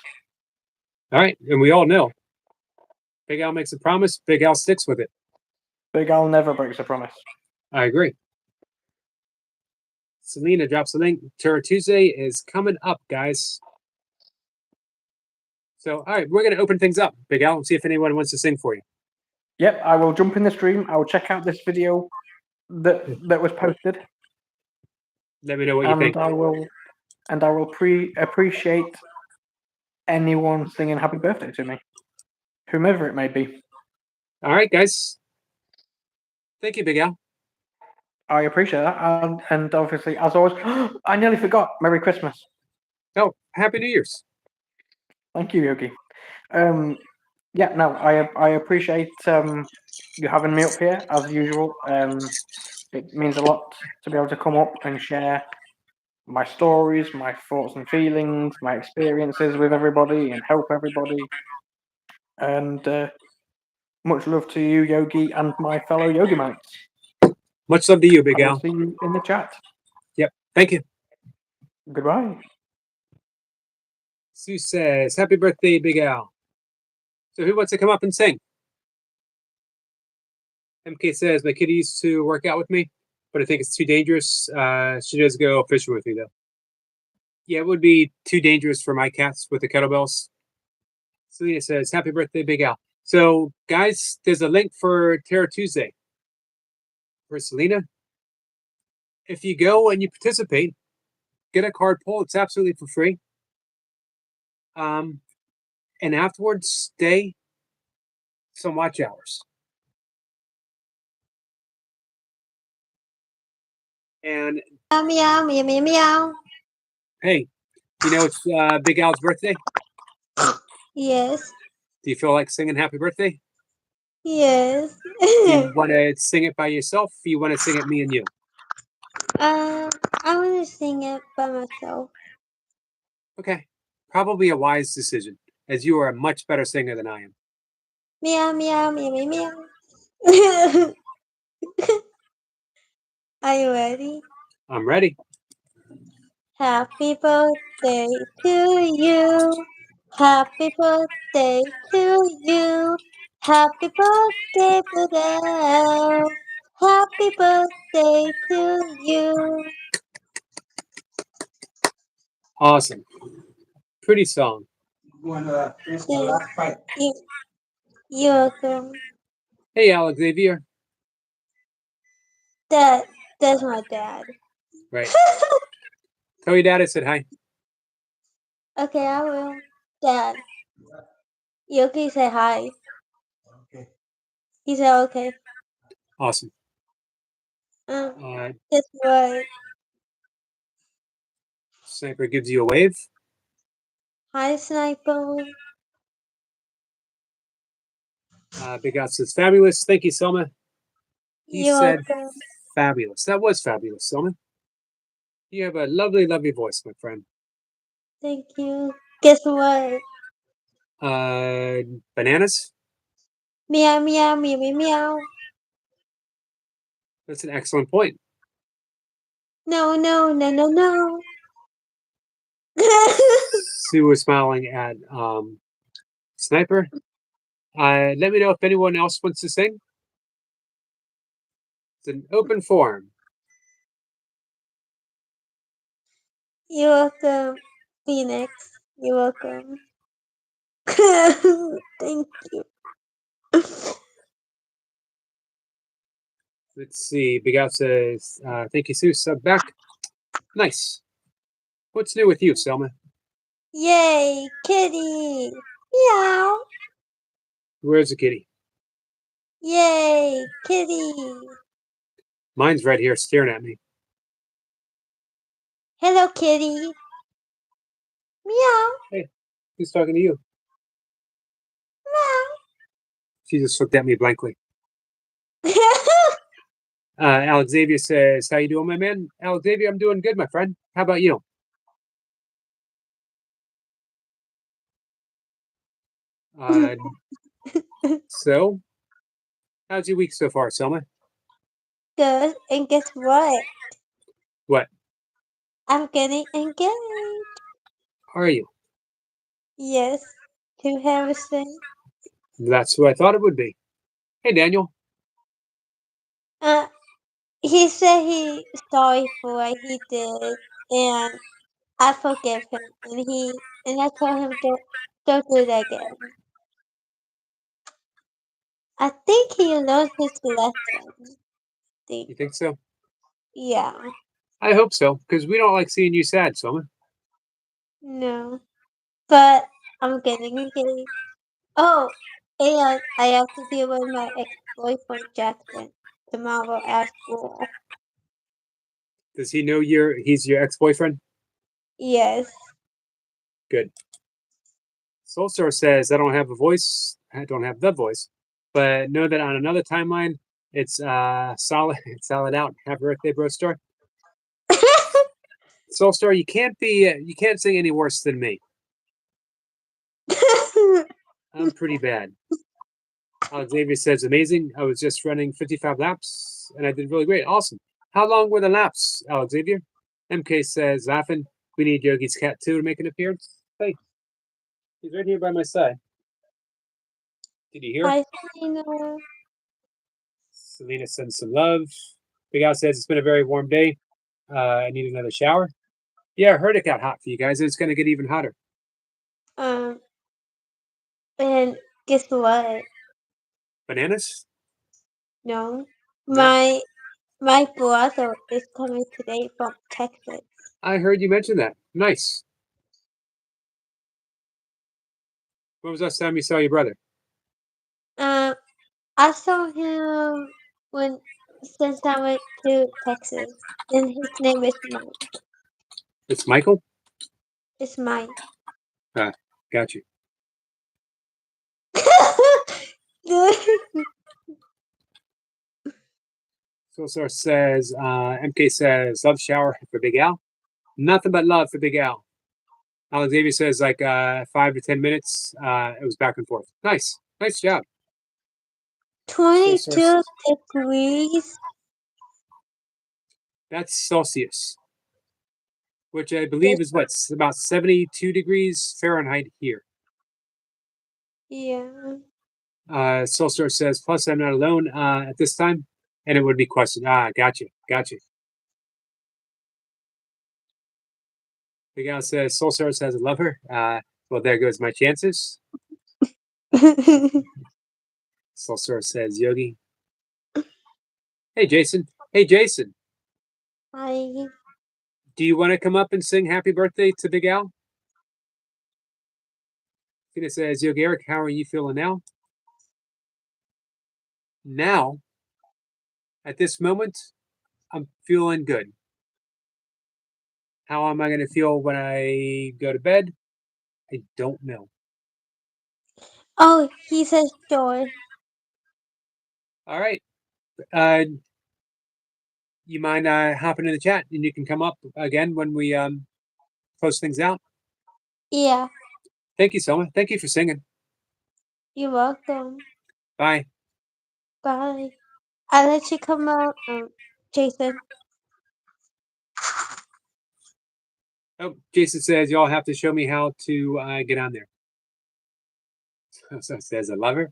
All right, and we all know Big Al makes a promise, Big Al sticks with it.
Big Al never breaks a promise.
I agree. Selena drops a link. Terror Tuesday is coming up, guys. So, all right, we're going to open things up, Big Al, and see if anyone wants to sing for you.
Yep, I will jump in the stream. I will check out this video that was posted.
Let me know what you think.
I will appreciate anyone singing happy birthday to me, whomever it may be.
All right, guys. Thank you, Big Al.
I appreciate that, and obviously, as always, I nearly forgot. Merry Christmas.
Oh, Happy New Year's.
Thank you, Yogi. Yeah, no, I appreciate you having me up here as usual. It means a lot to be able to come up and share my stories, my thoughts and feelings, my experiences with everybody, and help everybody. And much love to you, Yogi, and my fellow Yogi mates.
Much love to you, Big
I will
Al.
see you in the chat.
Yep. Thank you.
Goodbye.
Sue says, "Happy birthday, Big Al." So, who wants to come up and sing? MK says, "My kitty used to work out with me, but I think it's too dangerous. She does go fishing with me, though." Yeah, it would be too dangerous for my cats with the kettlebells. Selena says, "Happy birthday, Big Al." So, guys, there's a link for Terror Tuesday for Selena. If you go and you participate, get a card pull. It's absolutely for free. And afterwards, stay some watch hours. And
Meow, meow, meow, meow.
hey, it's Big Al's birthday.
Yes,
Do you feel like singing happy birthday?
yes.
Do you want to sing it by yourself? Or you want to sing it me and you?
I want to sing it by myself.
Okay. Probably a wise decision, as you are a much better singer than I am.
Meow, meow, meow, meow, meow. Are you ready?
I'm ready.
Happy birthday to you. Happy birthday to you. Happy birthday, Budel. Happy birthday to you.
Awesome. Pretty song.
You're welcome.
Hey, Alex Xavier.
That's my dad.
Right. Tell your dad I said hi.
Okay, I will. Dad, Yoki say hi. Okay. He said okay.
Awesome.
That's right.
Sniper gives you a wave.
Hi, Sniper.
Big Al says fabulous. Thank you, Selma. He
You're
said
welcome.
fabulous. That was fabulous, Selma. You have a lovely, lovely voice, my friend.
Thank you. Guess what?
Bananas?
Meow meow meow meow meow.
That's an excellent point.
No no no no no.
Sue was smiling at Sniper. Let me know if anyone else wants to sing. It's an open forum.
You're welcome, Phoenix. You're welcome. Thank you.
Let's see. Big Al says, thank you, Sue. Sub back. Nice. What's new with you, Selma?
Yay, kitty. Meow.
Where's the kitty?
Yay, kitty.
Mine's right here staring at me.
Hello, kitty. Meow.
Who's talking to you? She just looked at me blankly.
Meow.
Alex Xavier says, how you doing, my man? Alex Xavier, I'm doing good, my friend. How about you? So, how's your week so far, Selma?
Good. And guess what?
What?
I'm getting engaged.
Are you?
Yes. To Harrison.
That's who I thought it would be. Hey, Daniel.
He said he's sorry for what he did, and I forgive him. And I told him don't do that again. I think he learned his lesson.
You think so?
Yeah.
I hope so, because we don't like seeing you sad, Selma.
No. But I'm getting engaged. Oh, and I have to deal with my ex-boyfriend Jackson tomorrow at school.
Does he know he's your ex-boyfriend?
Yes.
Good. Soulstar says, I don't have a voice. I don't have the voice, but know that on another timeline, it's solid. It's solid out. Happy birthday, bro, Star. Soulstar, you can't sing any worse than me. I'm pretty bad. Xavier says, amazing. I was just running 55 laps and I did really great. Awesome. How long were the laps, Xavier? MK says, laughing. We need Yogi's cat too to make an appearance. Hey, he's right here by my side. Did you hear?
Hi, Selena.
Selena sends some love. Big Al says, it's been a very warm day. I need another shower. Yeah, I heard it got hot for you guys. It's going to get even hotter.
And guess what?
Bananas?
No.
No.
My brother is coming today from Texas.
I heard you mention that. Nice. When was the last time you saw your brother?
I saw him since I went to Texas, and his name is Mike.
It's Michael?
It's Mike.
Got you. Soulstar says, MK says, love shower for Big Al. Nothing but love for Big Al. Xavier says, like 5 to 10 minutes. It was back and forth. Nice. Nice job.
22 degrees.
That's Celsius, which I believe is what's about 72 degrees Fahrenheit here.
Yeah.
Soulstar says, plus I'm not alone at this time. And it would be questioned. Gotcha. Big Al says, Soulstar says, I love her. Well, there goes my chances. Soulstar says, Yogi. Hey, Jason.
Hi.
Do you want to come up and sing happy birthday to Big Al? Tina says, Yogi Eric, how are you feeling now? Now, at this moment, I'm feeling good. How am I going to feel when I go to bed? I don't know.
Oh, he says joy.
All right. You mind hopping in the chat, and you can come up again when we close things out.
Yeah,
Thank you, Selma. Thank you for singing.
you're welcome.
Bye.
Bye. I'll let you come out, Jason.
Oh, Jason says y'all have to show me how to get on there. So it says I love her.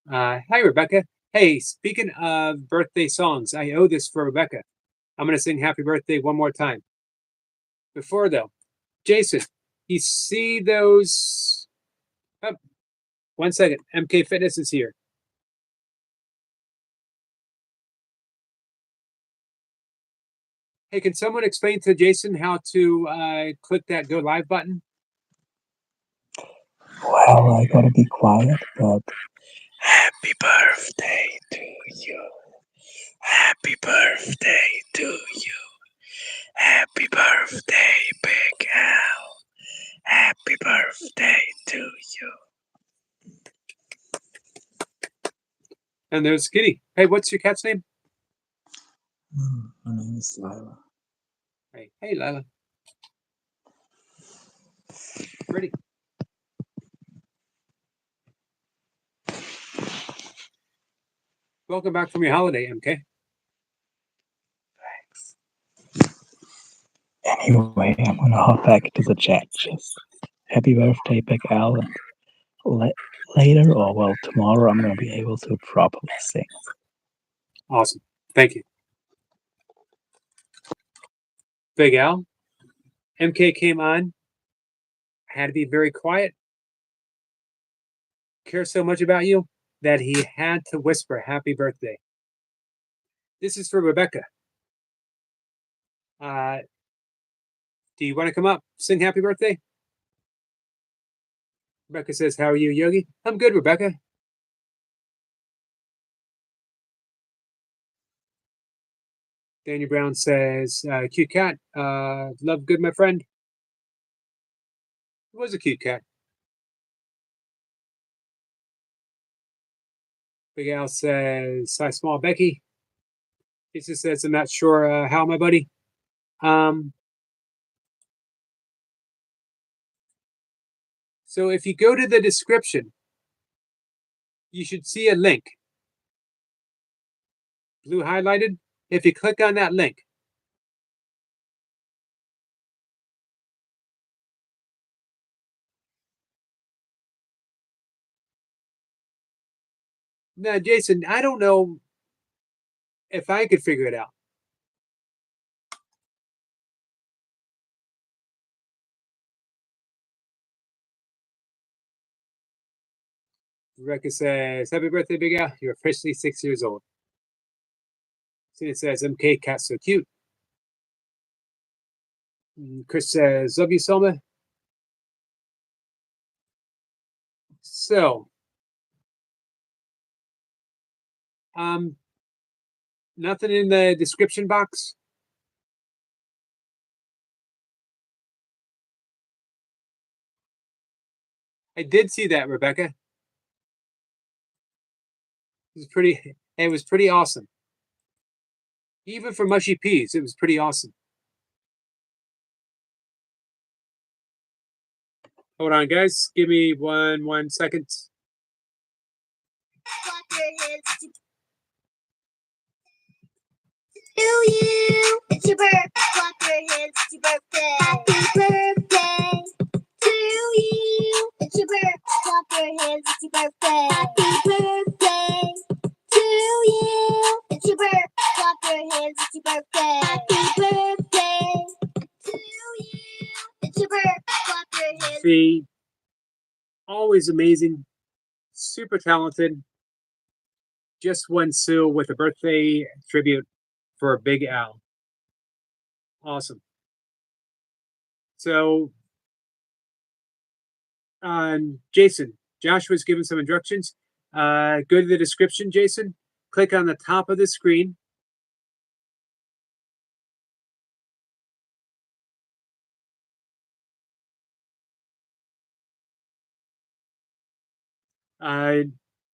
Hi, Rebecca. Hey, speaking of birthday songs, I owe this for Rebecca. I'm going to sing happy birthday one more time. Before, though, Jason, you see those? Oh, 1 second. MK Fitness is here. Hey, can someone explain to Jason how to click that go live button?
Well, I gotta be quiet, but happy birthday to you. Happy birthday to you. Happy birthday, Big Al. Happy birthday to you.
And there's Kitty. Hey, what's your cat's name?
My name is Lila.
Hey, Lila. Ready? Welcome back from your holiday, MK.
Anyway, I'm gonna hop back to the chat. Just happy birthday, Big Al. And later, or well, tomorrow, I'm gonna be able to properly sing.
Awesome. Thank you. Big Al. MK came on. I had to be very quiet. Cares so much about you that he had to whisper happy birthday. This is for Rebecca. Do you want to come up, sing happy birthday? Rebecca says, how are you, Yogi? I'm good, Rebecca. Daniel Brown says, cute cat. Love good, my friend. It was a cute cat. Big Al says, hi, small Becky. He just says, I'm not sure how, my buddy. So if you go to the description, you should see a link. Blue highlighted. If you click on that link, now, Jason, I don't know if I could figure it out. Rebecca says, happy birthday, Big Al. You're officially 6 years old. Tina says, MK, cat's so cute. Chris says, love you, Selma. So, nothing in the description box. I did see that, Rebecca. It was pretty awesome. Even for Mushy Peas, it was pretty awesome. Hold on, guys. Give me one second.
To you, it's your birthday. Clap your hands, it's your birthday. Happy birthday to you. It's your birthday. Clap your hands, it's your birthday. Happy birthday to you. It's your birthday. Clap your hands, it's your birthday. Happy birthday to you. It's your birthday. Clap your hands.
See, always amazing, super talented. Just won Sue with a birthday tribute for Big Al. Awesome. So, Jason, Joshua's given some instructions. Go to the description, Jason. Click on the top of the screen.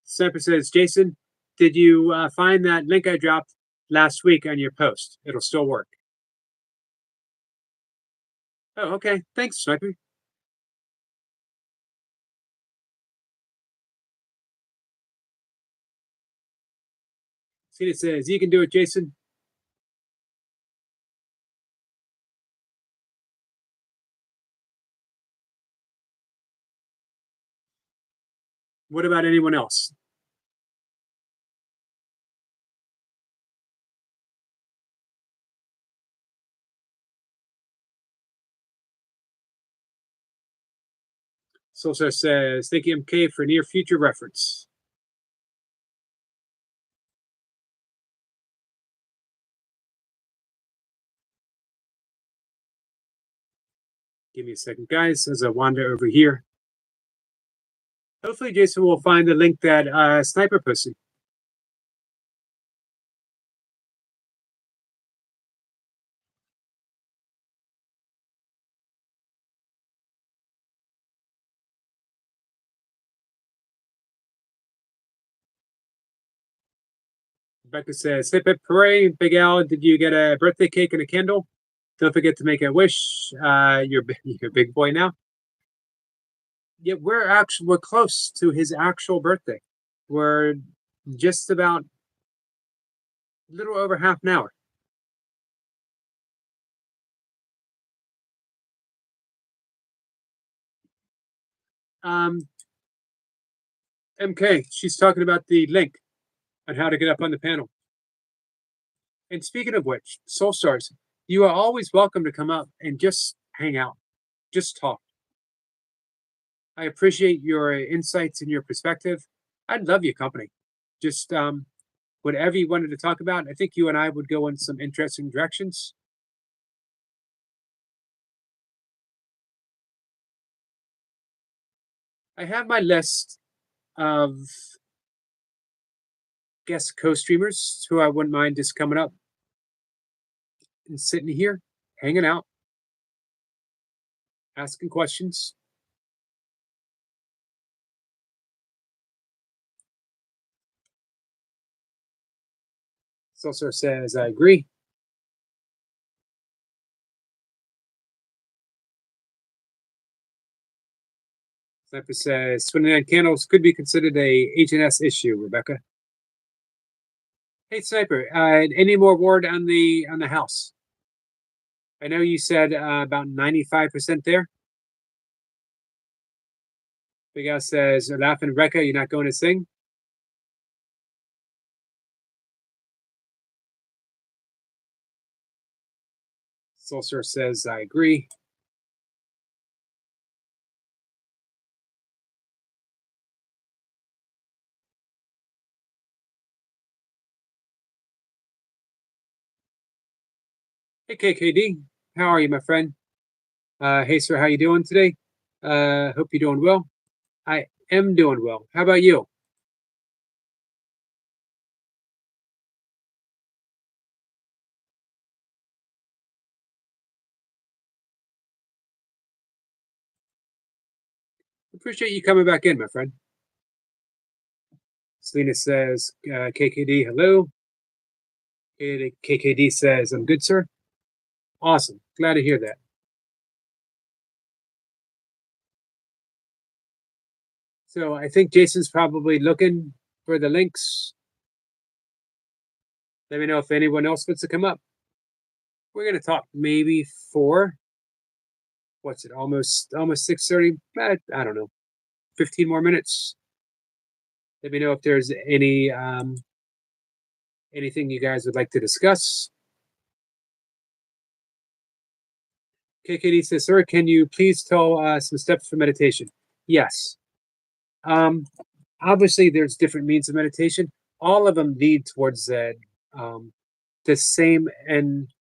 Semper says, Jason, did you find that link I dropped last week on your post? It'll still work. Oh, okay. Thanks, Sniper. See, it says you can do it, Jason. What about anyone else? Sosa says, thank you, MK, for near future reference. Give me a second, guys, as I wander over here. Hopefully, Jason will find the link that Sniper posted. Rebecca says, hip hip hooray, Big Al, did you get a birthday cake and a candle? Don't forget to make a wish. You're a big boy now. Yeah, we're close to his actual birthday. We're just about a little over half an hour. MK, she's talking about the link on how to get up on the panel. And speaking of which, Soul Stars, you are always welcome to come up and just hang out, just talk. I appreciate your insights and your perspective. I'd love your company. Just whatever you wanted to talk about, I think you and I would go in some interesting directions. I have my list of guest co-streamers who I wouldn't mind just coming up and sitting here, hanging out, asking questions. Sosa says, I agree. Sniper says 29 candles could be considered a H&S issue, Rebecca. Hey Sniper, any more word on the house? I know you said about 95% there. Big Al says, laughing Rebecca, you're not going to sing? Solstar says, I agree. Hey KKD, how are you, my friend? Hey sir, how you doing today? Hope you're doing well. I am doing well. How about you? Appreciate you coming back in, my friend. Selena says, KKD, hello. KKD says, I'm good, sir. Awesome. Glad to hear that. So I think Jason's probably looking for the links. Let me know if anyone else wants to come up. We're going to talk maybe for, what's it, almost 6:30? I don't know, 15 more minutes. Let me know if there's any anything you guys would like to discuss. KKD says, sir, can you please tell some steps for meditation? Yes. Obviously, there's different means of meditation. All of them lead towards the same end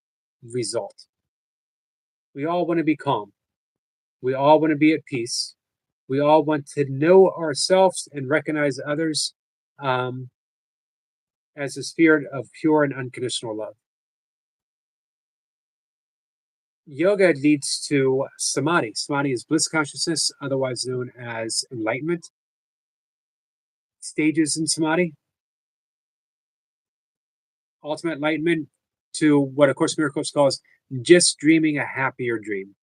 result. We all want to be calm. We all want to be at peace. We all want to know ourselves and recognize others as a spirit of pure and unconditional love. Yoga leads to samadhi. Samadhi is bliss consciousness, otherwise known as enlightenment. Stages in samadhi. ultimate enlightenment to what A Course in Miracles calls just dreaming a happier dream.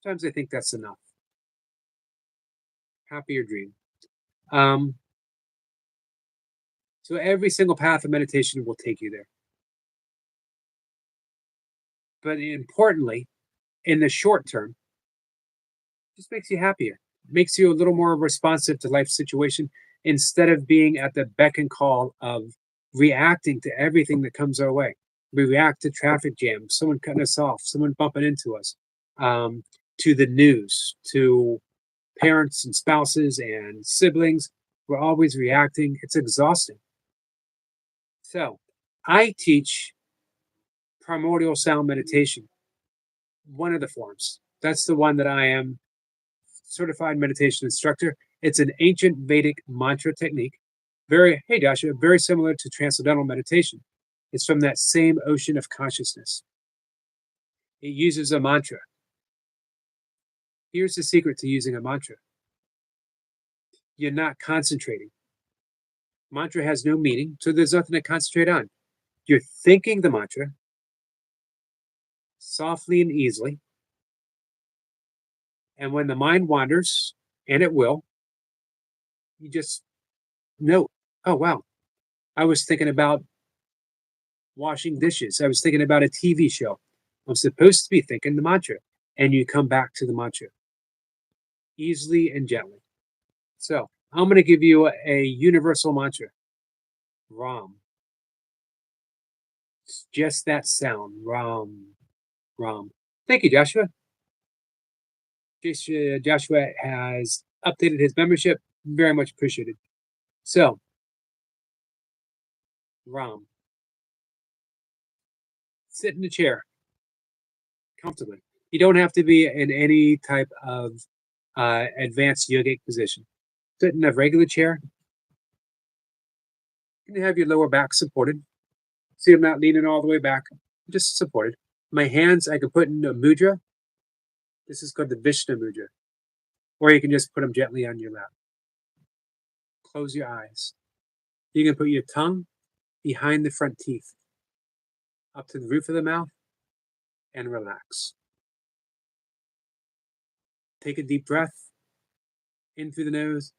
Sometimes I think that's enough. Happier dream. So every single path of meditation will take you there. But importantly, in the short term, it just makes you happier. Makes you a little more responsive to life's situation instead of being at the beck and call of reacting to everything that comes our way. We react to traffic jams, someone cutting us off, someone bumping into us, to the news, to parents and spouses and siblings. We're always reacting. It's exhausting. So I teach primordial sound meditation, one of the forms. That's the one that I am certified meditation instructor. It's an ancient Vedic mantra technique. Hey Joshua, very similar to transcendental meditation. It's from that same ocean of consciousness. It uses a mantra. Here's the secret to using a mantra. You're not concentrating. Mantra has no meaning, so there's nothing to concentrate on. You're thinking the mantra softly and easily. And when the mind wanders, and it will, you just note, oh, wow, I was thinking about washing dishes. I was thinking about a TV show. I'm supposed to be thinking the mantra. And you come back to the mantra easily and gently. So I'm going to give you a universal mantra. Ram. It's just that sound. Ram. Ram. Thank you, Joshua. Joshua has updated his membership. Very much appreciated. So, Ram. Sit in a chair comfortably. You don't have to be in any type of advanced yogic position. Sit in a regular chair. You can have your lower back supported. See, I'm not leaning all the way back. I'm just supported. My hands, I can put in a mudra. This is called the Vishnu mudra. Or you can just put them gently on your lap. Close your eyes. You can put your tongue behind the front teeth, up to the roof of the mouth, and relax. Take a deep breath, in through the nose,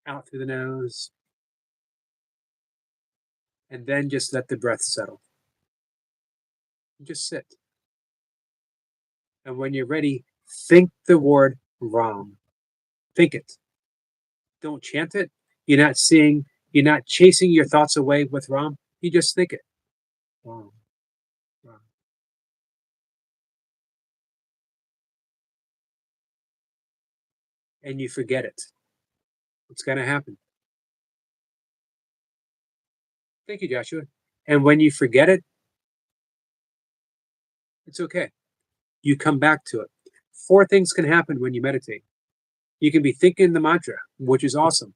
out through the nose, and then just let the breath settle. Just sit. And when you're ready, think the word Ram. Think it. Don't chant it. You're not chasing your thoughts away with Ram. You just think it. Ram. Ram. And you forget it. What's going to happen? Thank you, Joshua. And when you forget it, it's okay. You come back to it. 4 things can happen when you meditate. You can be thinking the mantra, which is awesome.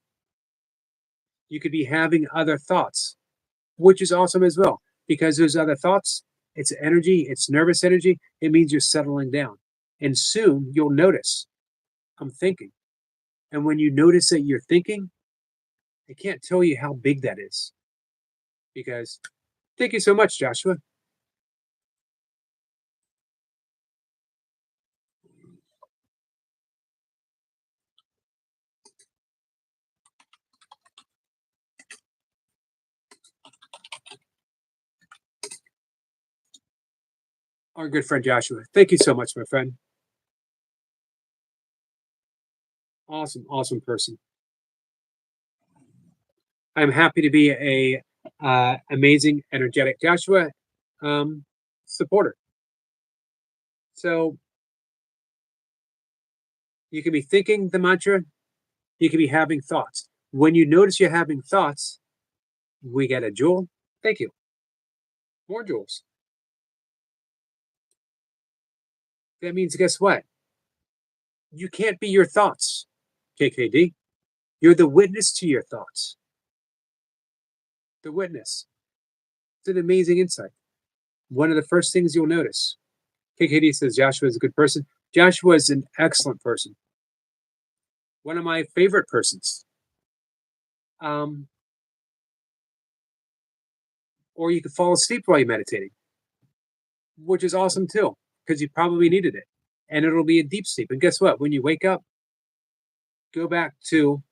You could be having other thoughts, which is awesome as well, because those other thoughts, it's energy, it's nervous energy. It means you're settling down. And soon you'll notice, I'm thinking. And when you notice that you're thinking, I can't tell you how big that is. Because, thank you so much, Joshua. Our good friend Joshua. Thank you so much, my friend. Awesome, awesome person. I'm happy to be a amazing, energetic Joshua supporter. So you can be thinking the mantra, you can be having thoughts. When you notice you're having thoughts, we get a jewel. Thank you. More jewels. That means, guess what? You can't be your thoughts, KKD. You're the witness to your thoughts. The witness. It's an amazing insight. One of the first things you'll notice. KKD says Joshua is a good person. Joshua is an excellent person. One of my favorite persons. Or you could fall asleep while you're meditating, which is awesome too, because you probably needed it. And it'll be a deep sleep. And guess what? When you wake up, go back to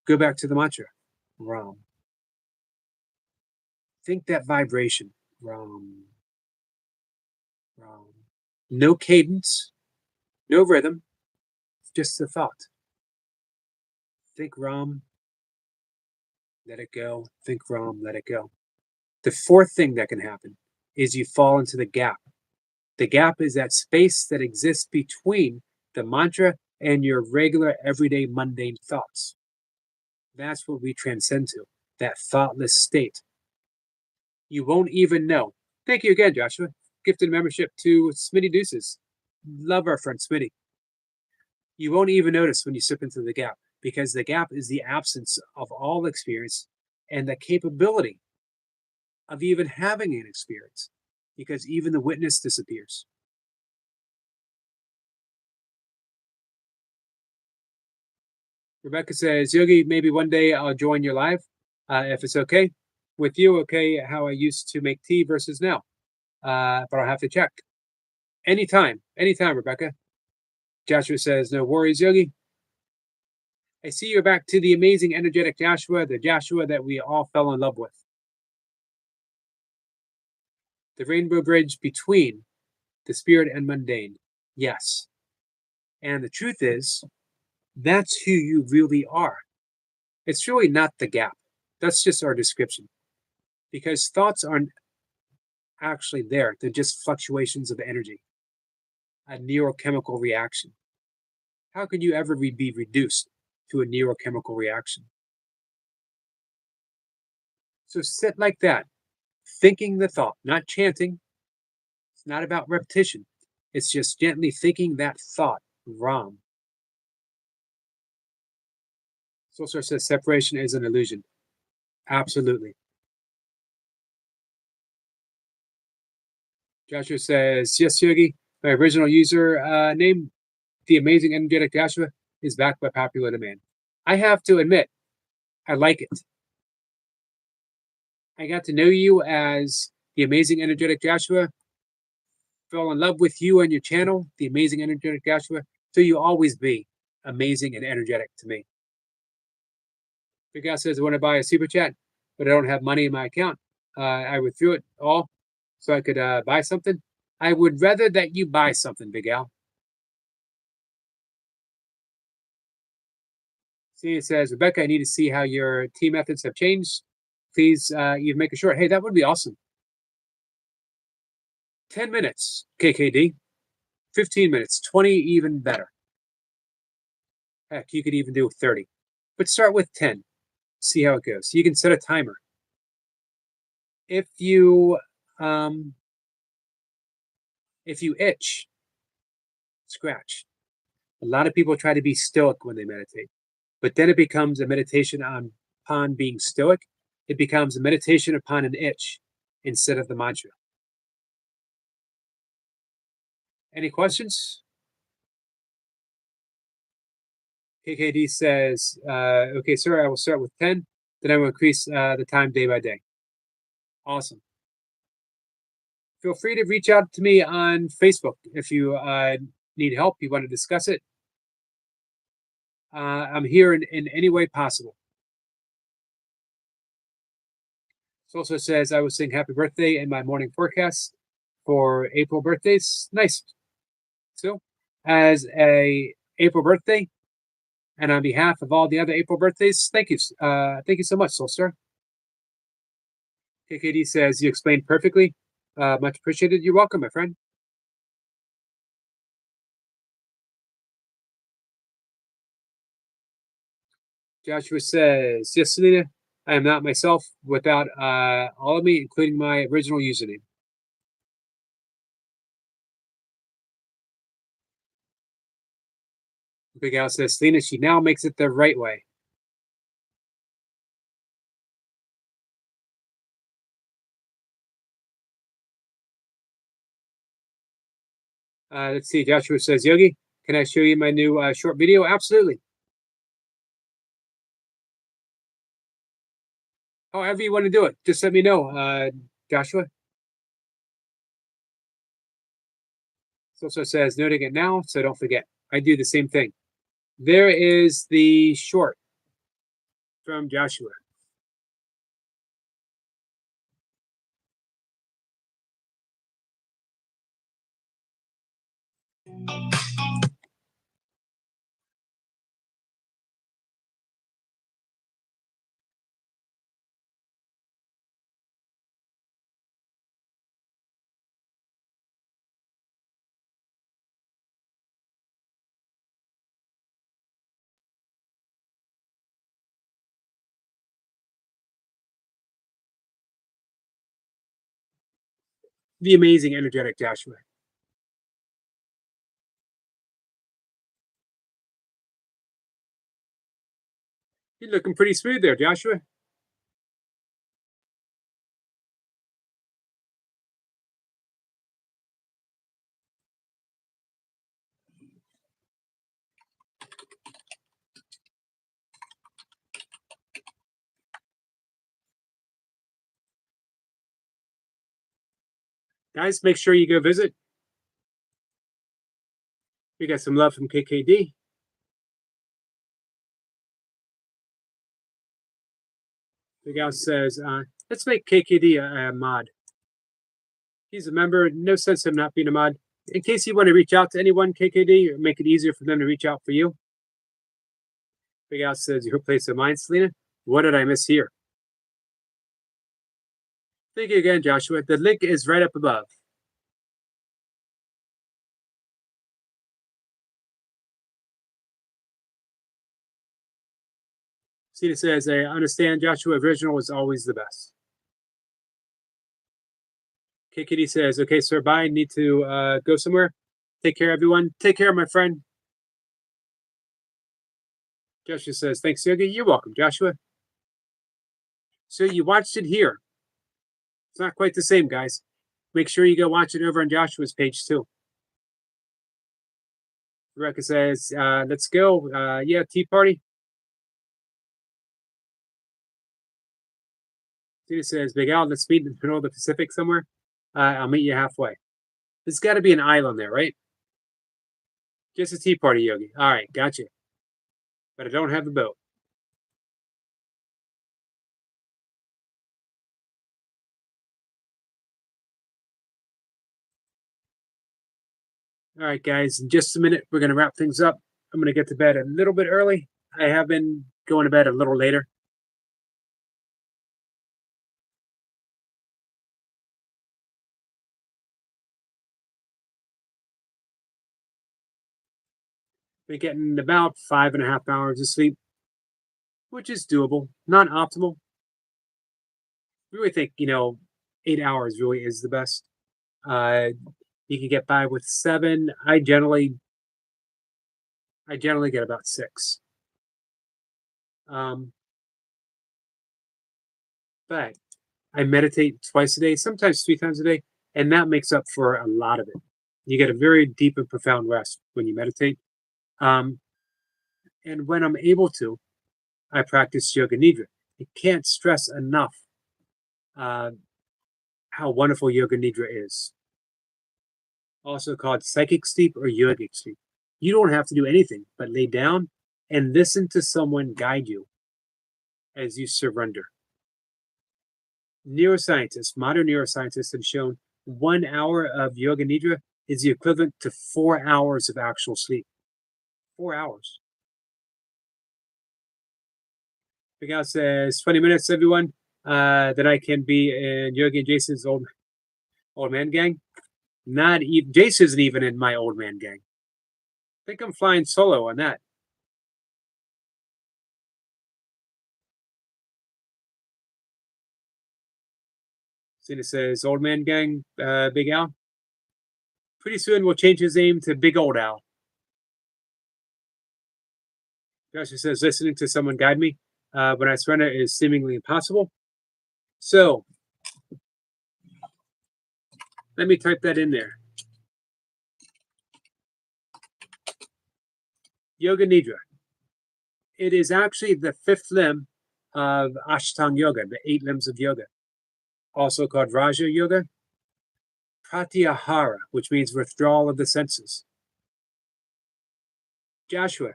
the mantra. Ram. Think that vibration. Ram. Ram. No cadence, no rhythm, just the thought. Think Ram, let it go. Think Ram, let it go. The fourth thing that can happen is you fall into the gap. The gap is that space that exists between the mantra and your regular, everyday, mundane thoughts. That's what we transcend to, that thoughtless state. You won't even know. Thank you again, Joshua. Gifted membership to Smitty Deuces. Love our friend Smitty. You won't even notice when you slip into the gap, because the gap is the absence of all experience and the capability of even having an experience, because even the witness disappears. Rebecca says, Yogi, maybe one day I'll join your live, if it's okay with you, okay, how I used to make tea versus now. But I'll have to check. Anytime, Rebecca. Joshua says, no worries, Yogi. I see you're back to the amazing, energetic Joshua, the Joshua that we all fell in love with. The rainbow bridge between the spirit and mundane. Yes. And the truth is, that's who you really are. It's really not the gap. That's just our description. Because thoughts aren't actually there. They're just fluctuations of energy, a neurochemical reaction. How could you ever be reduced to a neurochemical reaction? So sit like that, thinking the thought, not chanting. It's not about repetition. It's just gently thinking that thought, Ram. Soulstar says separation is an illusion. Absolutely. Joshua says, yes, Yogi, my original user name, the amazing energetic Joshua, is back by popular demand. I have to admit, I like it. I got to know you as the amazing energetic Joshua, fell in love with you and your channel, the amazing energetic Joshua, so you always be amazing and energetic to me. Big Al says, I want to buy a super chat, but I don't have money in my account. I withdrew it all so I could buy something. I would rather that you buy something, Big Al. See, it says, Rebecca, I need to see how your tea methods have changed. Please, you make it short. Hey, that would be awesome. 10 minutes, KKD. 15 minutes, 20, even better. Heck, you could even do 30. But start with 10. See how it goes. You can set a timer. If you itch, scratch. A lot of people try to be stoic when they meditate, but then it becomes a meditation upon being stoic. It becomes a meditation upon an itch instead of the mantra. Any questions? KKD says, okay, sir, I will start with 10, then I will increase the time day by day. Awesome. Feel free to reach out to me on Facebook if you need help, you want to discuss it. I'm here in any way possible. It also says I will sing happy birthday in my morning forecast for April birthdays. Nice. So, as a April birthday, and on behalf of all the other April birthdays, thank you. Thank you so much, Soulstar. KKD says you explained perfectly. Much appreciated. You're welcome, my friend. Joshua says, yes, Selena, I am not myself without all of me, including my original username. Big Al says, Selena, she now makes it the right way. Let's see. Joshua says, Yogi, can I show you my new short video? Absolutely. However you want to do it, just let me know. Joshua? It also says noting it now, so don't forget. I do the same thing. There is the short from Joshua. The amazing, energetic Joshua. You're looking pretty smooth there, Joshua. Guys, make sure you go visit. We got some love from KKD. Big Al says, let's make KKD a mod. He's a member. No sense of not being a mod. In case you want to reach out to anyone, KKD, or make it easier for them to reach out for you. Big Al says, your place of mine, Selena. What did I miss here? Thank you again, Joshua. The link is right up above. Cena says, I understand Joshua original was always the best. KKD says, okay, sir, bye. Need to go somewhere. Take care, everyone. Take care, my friend. Joshua says, thanks, Yogi. You're welcome, Joshua. So you watched it here. It's not quite the same, guys. Make sure you go watch it over on Joshua's page, too. Rebecca says, let's go. Yeah, tea party. Tina says, Big Al, let's meet in the middle of the Pacific somewhere. I'll meet you halfway. There's got to be an island there, right? Just a tea party, Yogi. All right, gotcha. But I don't have the boat. All right, guys, in just a minute, we're going to wrap things up. I'm going to get to bed a little bit early. I have been going to bed a little later. Been getting about 5.5 hours of sleep, which is doable, not optimal. I really think, 8 hours really is the best. You can get by with 7. I generally get about 6. But I meditate twice a day, sometimes 3 times a day, and that makes up for a lot of it. You get a very deep and profound rest when you meditate. And when I'm able to, I practice Yoga Nidra. I can't stress enough how wonderful Yoga Nidra is. Also called psychic sleep or yogic sleep. You don't have to do anything but lay down and listen to someone guide you as you surrender. Modern neuroscientists have shown 1 hour of Yoga Nidra is the equivalent to 4 hours of actual sleep. 4 hours. Big Al says 20 minutes, everyone. Then I can be in Yogi and Jason's old man gang. Not even Jason isn't even in my old man gang. I think I'm flying solo on that. Cena says old man gang, Big Al. Pretty soon we'll change his name to Big Old Al. Joshua says listening to someone guide me when I surrender is seemingly impossible. So let me type that in there. Yoga Nidra. It is actually the 5th limb of Ashtanga Yoga, the 8 limbs of yoga. also called Raja Yoga. Pratyahara, which means withdrawal of the senses. Joshua,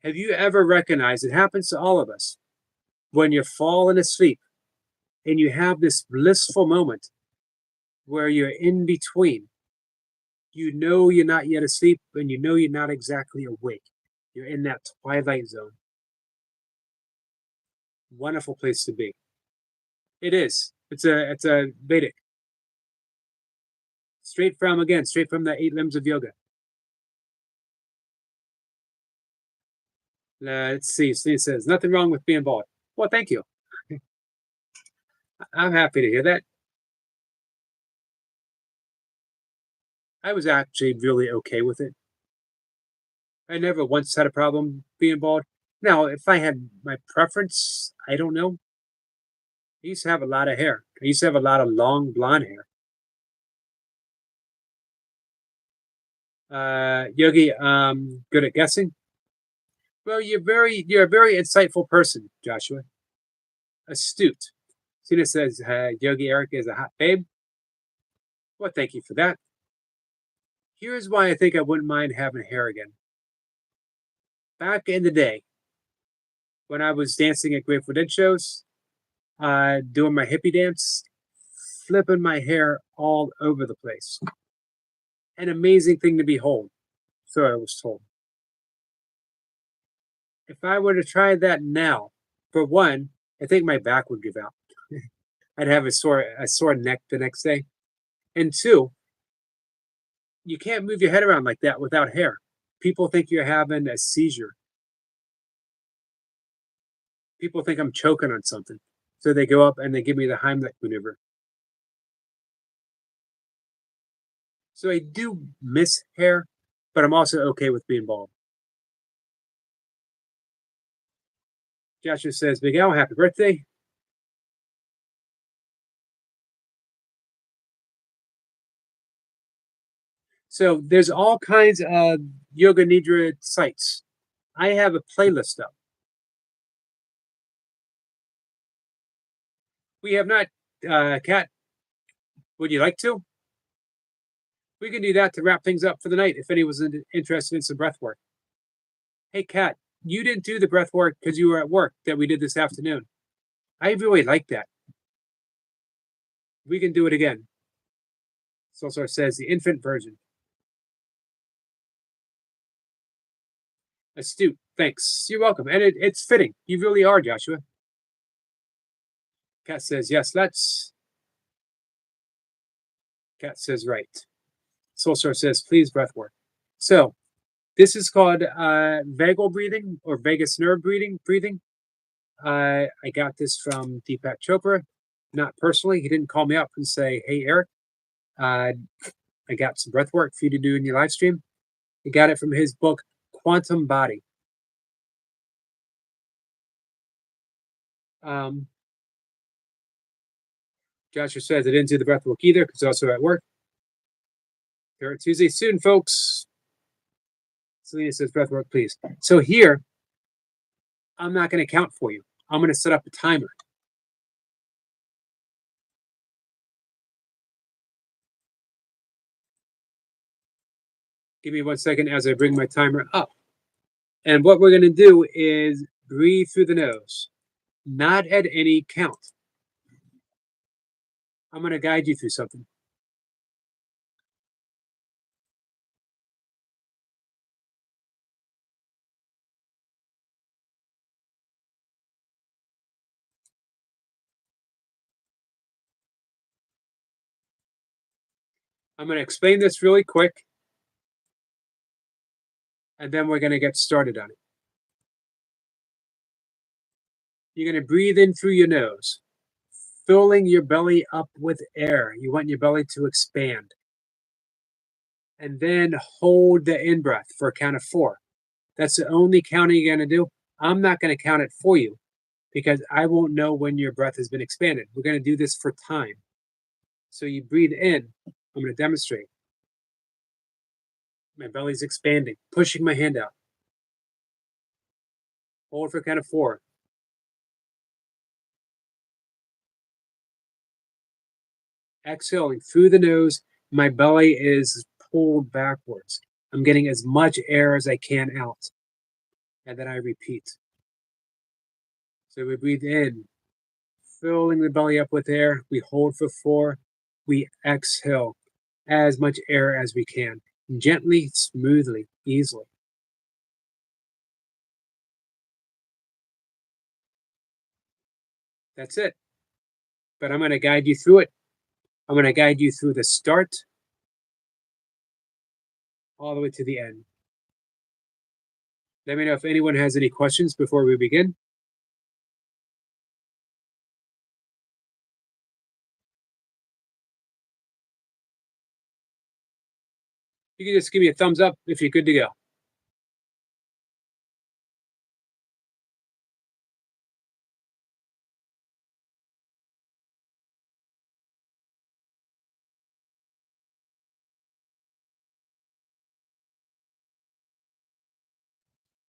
have you ever recognized, it happens to all of us, when you're falling asleep and you have this blissful moment where you're in between? You know you're not yet asleep and you know you're not exactly awake. You're in that twilight zone. Wonderful place to be. It is. It's a Vedic. Straight from the 8 limbs of yoga. Let's see. Steve says, nothing wrong with being bald. Well, thank you. I'm happy to hear that. I was actually really okay with it. I never once had a problem being bald. Now, if I had my preference, I don't know. I used to have a lot of hair. I used to have a lot of long blonde hair. Yogi, good at guessing. Well, you're a very insightful person, Joshua. Astute. Tina says Yogi Eric is a hot babe. Well, thank you for that. Here's why I think I wouldn't mind having hair again. Back in the day, when I was dancing at Grateful Dead shows, doing my hippie dance, flipping my hair all over the place. An amazing thing to behold, so I was told. If I were to try that now, for one, I think my back would give out. I'd have a sore neck the next day. And two, you can't move your head around like that without hair. People think you're having a seizure. People think I'm choking on something. So they go up and they give me the Heimlich maneuver. So I do miss hair, but I'm also okay with being bald. Joshua says, Big Al, happy birthday. So there's all kinds of Yoga Nidra sites. I have a playlist up. We have not, Kat, would you like to? We can do that to wrap things up for the night if anyone's interested in some breath work. Hey, Kat, you didn't do the breath work because you were at work that we did this afternoon. I really like that. We can do it again. Solsar says the infant version. Astute, thanks. You're welcome. And it's fitting. You really are, Joshua. Kat says, yes, let's. Kat says, right. Solstar says, please, breath work. So this is called vagal breathing or vagus nerve breathing. I got this from Deepak Chopra, not personally. He didn't call me up and say, hey, Eric, I got some breath work for you to do in your live stream. He got it from his book, Quantum Body. Joshua says I didn't do the breath work either because also at work. Here Tuesday soon, folks. Selena says breath work, please. So here, I'm not going to count for you. I'm going to set up a timer. Give me 1 second as I bring my timer up. And what we're going to do is breathe through the nose, not at any count. I'm going to guide you through something. I'm going to explain this really quick, and then we're going to get started on it. You're going to breathe in through your nose, filling your belly up with air. You want your belly to expand. And then hold the in-breath for a count of 4. That's the only counting you're going to do. I'm not going to count it for you because I won't know when your breath has been expanded. We're going to do this for time. So you breathe in. I'm going to demonstrate. My belly's expanding, pushing my hand out. Hold for a count of 4. Exhaling through the nose, my belly is pulled backwards. I'm getting as much air as I can out. And then I repeat. So we breathe in, filling the belly up with air. We hold for 4. We exhale as much air as we can, gently, smoothly, easily. That's it. But I'm going to guide you through it. I'm going to guide you through the start all the way to the end. Let me know if anyone has any questions before we begin. You can just give me a thumbs up if you're good to go.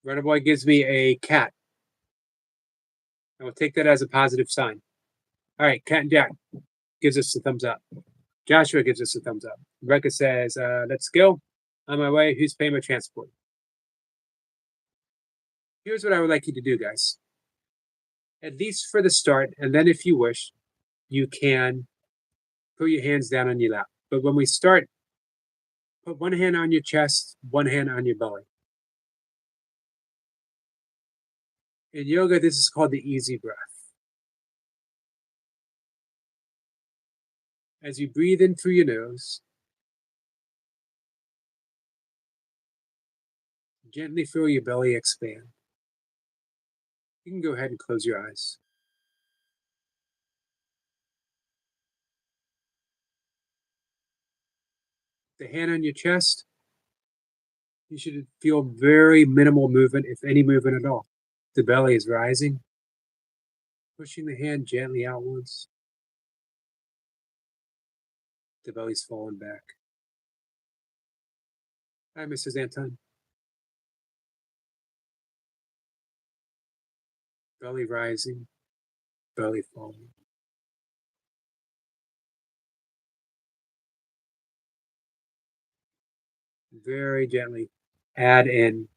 Runner Boy gives me a cat. I will take that as a positive sign. All right, Cat and Jack gives us a thumbs up. Joshua gives us a thumbs up. Rebecca says, let's go. On my way. Who's paying my transport? Here's what I would like you to do, guys. At least for the start, and then if you wish, you can put your hands down on your lap. But when we start, put one hand on your chest, one hand on your belly. In yoga, this is called the easy breath. As you breathe in through your nose, gently feel your belly expand. You can go ahead and close your eyes. The hand on your chest, you should feel very minimal movement, if any movement at all. The belly is rising, pushing the hand gently outwards. The belly's falling back. Hi, Mrs. Anton. Belly rising, belly falling. Very gently add in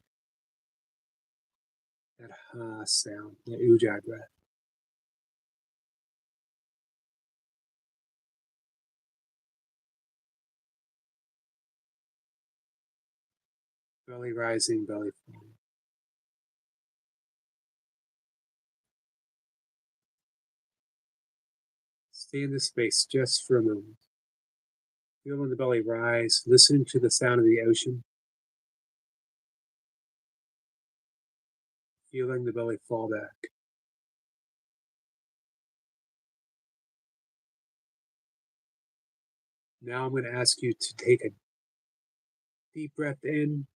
that ha sound, the ujjayi breath. Belly rising, belly falling. Stay in this space just for a moment. Feeling the belly rise, listening to the sound of the ocean. Feeling the belly fall back. Now I'm going to ask you to take a deep breath in,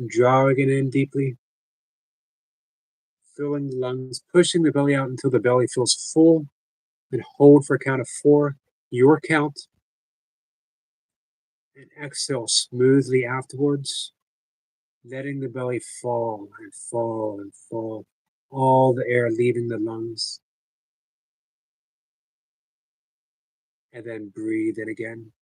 drawing it in deeply. Filling the lungs, pushing the belly out until the belly feels full, and hold for a count of 4, your count. And exhale smoothly afterwards, letting the belly fall and fall and fall, all the air leaving the lungs. And then breathe in again.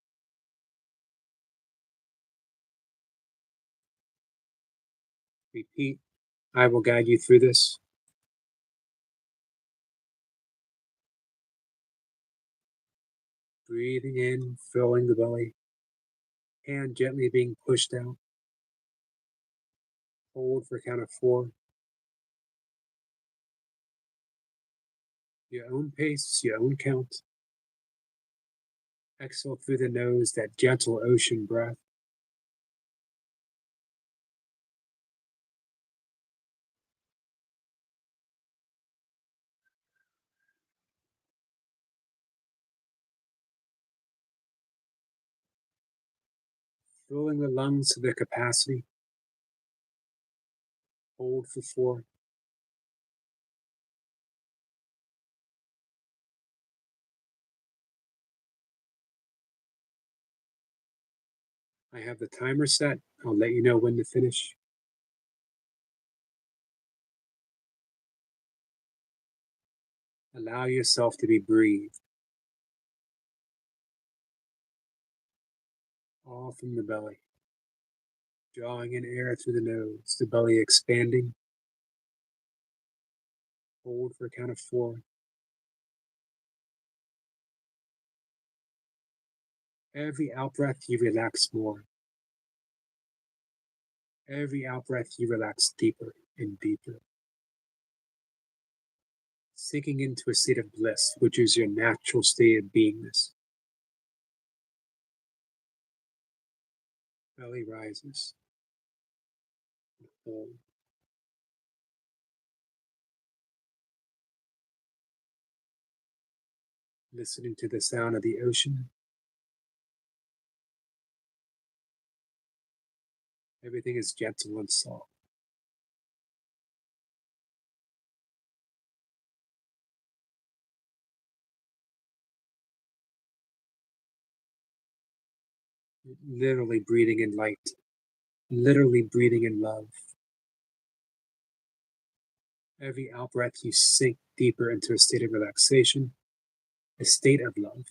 Repeat. I will guide you through this. Breathing in, filling the belly, hand gently being pushed out. Hold for a count of 4. Your own pace, your own count. Exhale through the nose, that gentle ocean breath. Filling the lungs to their capacity. Hold for 4. I have the timer set. I'll let you know when to finish. Allow yourself to be breathed. all from the belly. Drawing in air through the nose, the belly expanding. Hold for a count of 4. Every out-breath, you relax more. Every out-breath, you relax deeper and deeper. Sinking into a state of bliss, which is your natural state of beingness. Belly rises. Hold. Listening to the sound of the ocean. Everything is gentle and soft. Literally breathing in light. Literally breathing in love. Every out-breath, you sink deeper into a state of relaxation, a state of love.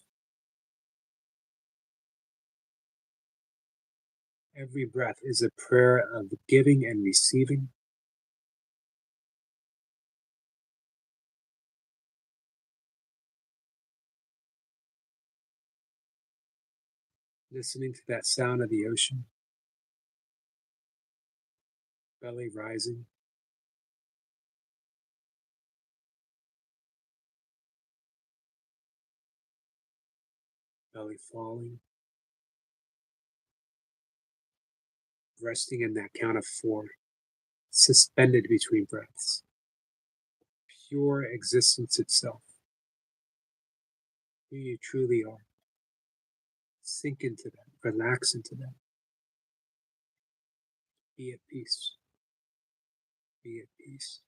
Every breath is a prayer of giving and receiving. Listening to that sound of the ocean. Belly rising. Belly falling. Resting in that count of 4. Suspended between breaths. Pure existence itself. Who you truly are. Sink into that. Relax into that. Be at peace. Be at peace.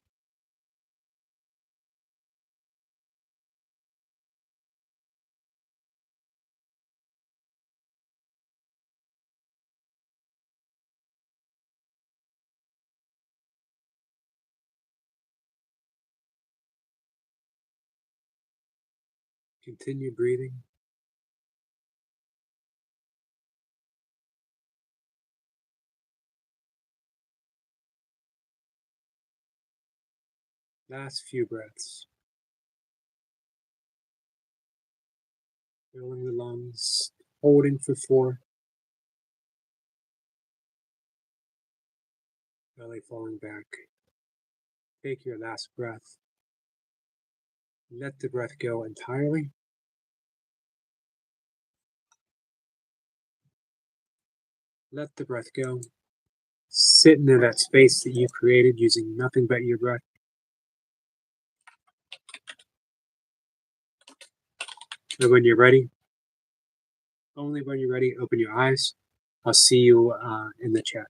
Continue breathing. Last few breaths. Filling the lungs, holding for 4. Belly falling back. Take your last breath. Let the breath go entirely. Let the breath go. Sit in that space that you created using nothing but your breath. And when you're ready, only when you're ready, open your eyes. I'll see you in the chat.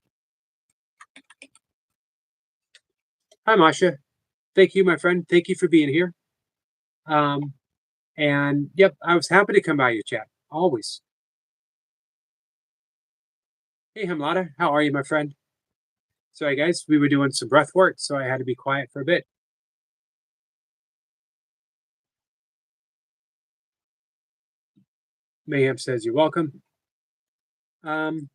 Hi, Masha. Thank you, my friend. Thank you for being here. And yep, I was happy to come by your chat, always. Hey, Hamlada, how are you, my friend? Sorry, guys, we were doing some breath work, so I had to be quiet for a bit. Mayhem says you're welcome. For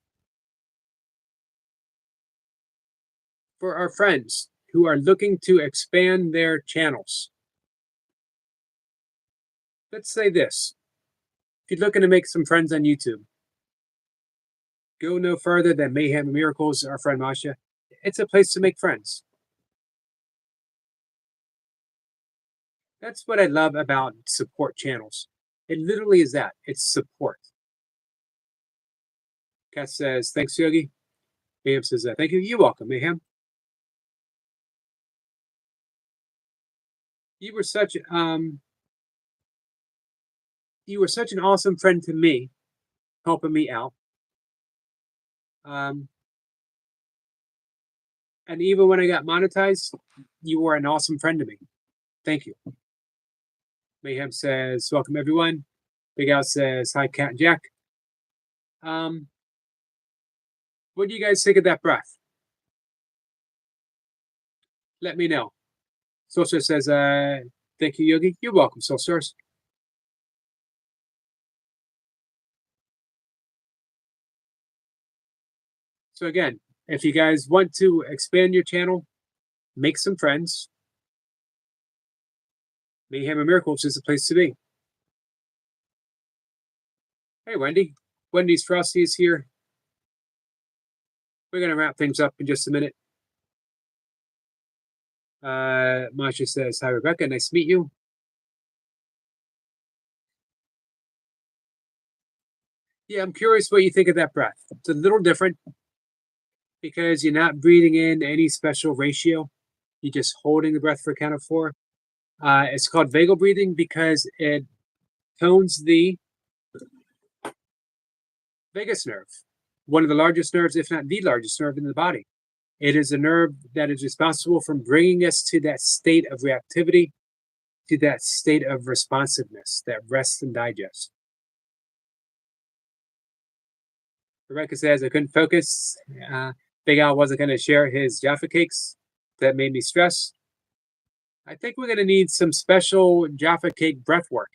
our friends who are looking to expand their channels, let's say this. If you're looking to make some friends on YouTube, go no further than Mayhem and Miracles, our friend Masha. It's a place to make friends. That's what I love about support channels. It literally is that. It's support. Kat says, thanks, Yogi. Mayhem says, thank you. You're welcome, Mayhem. You were such an awesome friend to me, helping me out. And even when I got monetized, you were an awesome friend to me. Thank you. Mayhem says, welcome everyone. Big Al says, hi, Cat and Jack. What do you guys think of that breath? Let me know. Soulstar says, thank you, Yogi. You're welcome, Soulstars. So again, if you guys want to expand your channel, make some friends, Mayhem and Miracles is the place to be. Hey, Wendy. Wendy's Frosty is here. We're going to wrap things up in just a minute. Masha says, hi, Rebecca. Nice to meet you. Yeah, I'm curious what you think of that breath. It's a little different because you're not breathing in any special ratio. You're just holding the breath for a count of 4. It's called vagal breathing because it tones the vagus nerve, one of the largest nerves, if not the largest nerve in the body. It is a nerve that is responsible for bringing us to that state of reactivity, to that state of responsiveness, that rest and digest. Rebecca says, I couldn't focus. Big Al wasn't going to share his Jaffa cakes. That made me stress. I think we're going to need some special Jaffa cake breath work.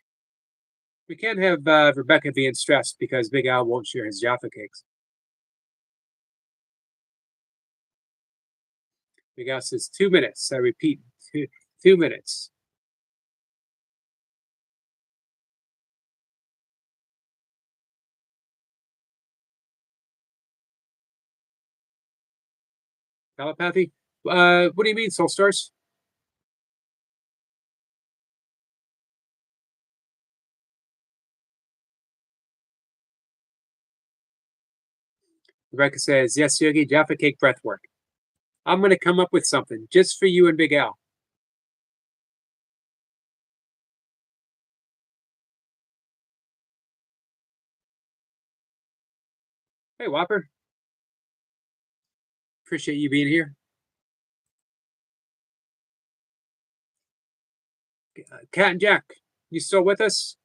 We can't have Rebecca being stressed because Big Al won't share his Jaffa cakes. Big Al says 2 minutes. I repeat, 2 minutes. Telepathy? What do you mean, Soul Stars? Rebecca says, yes, Yogi, Jaffa cake breath work. I'm going to come up with something just for you and Big Al. Hey, Whopper. Appreciate you being here. Cat and Jack, you still with us?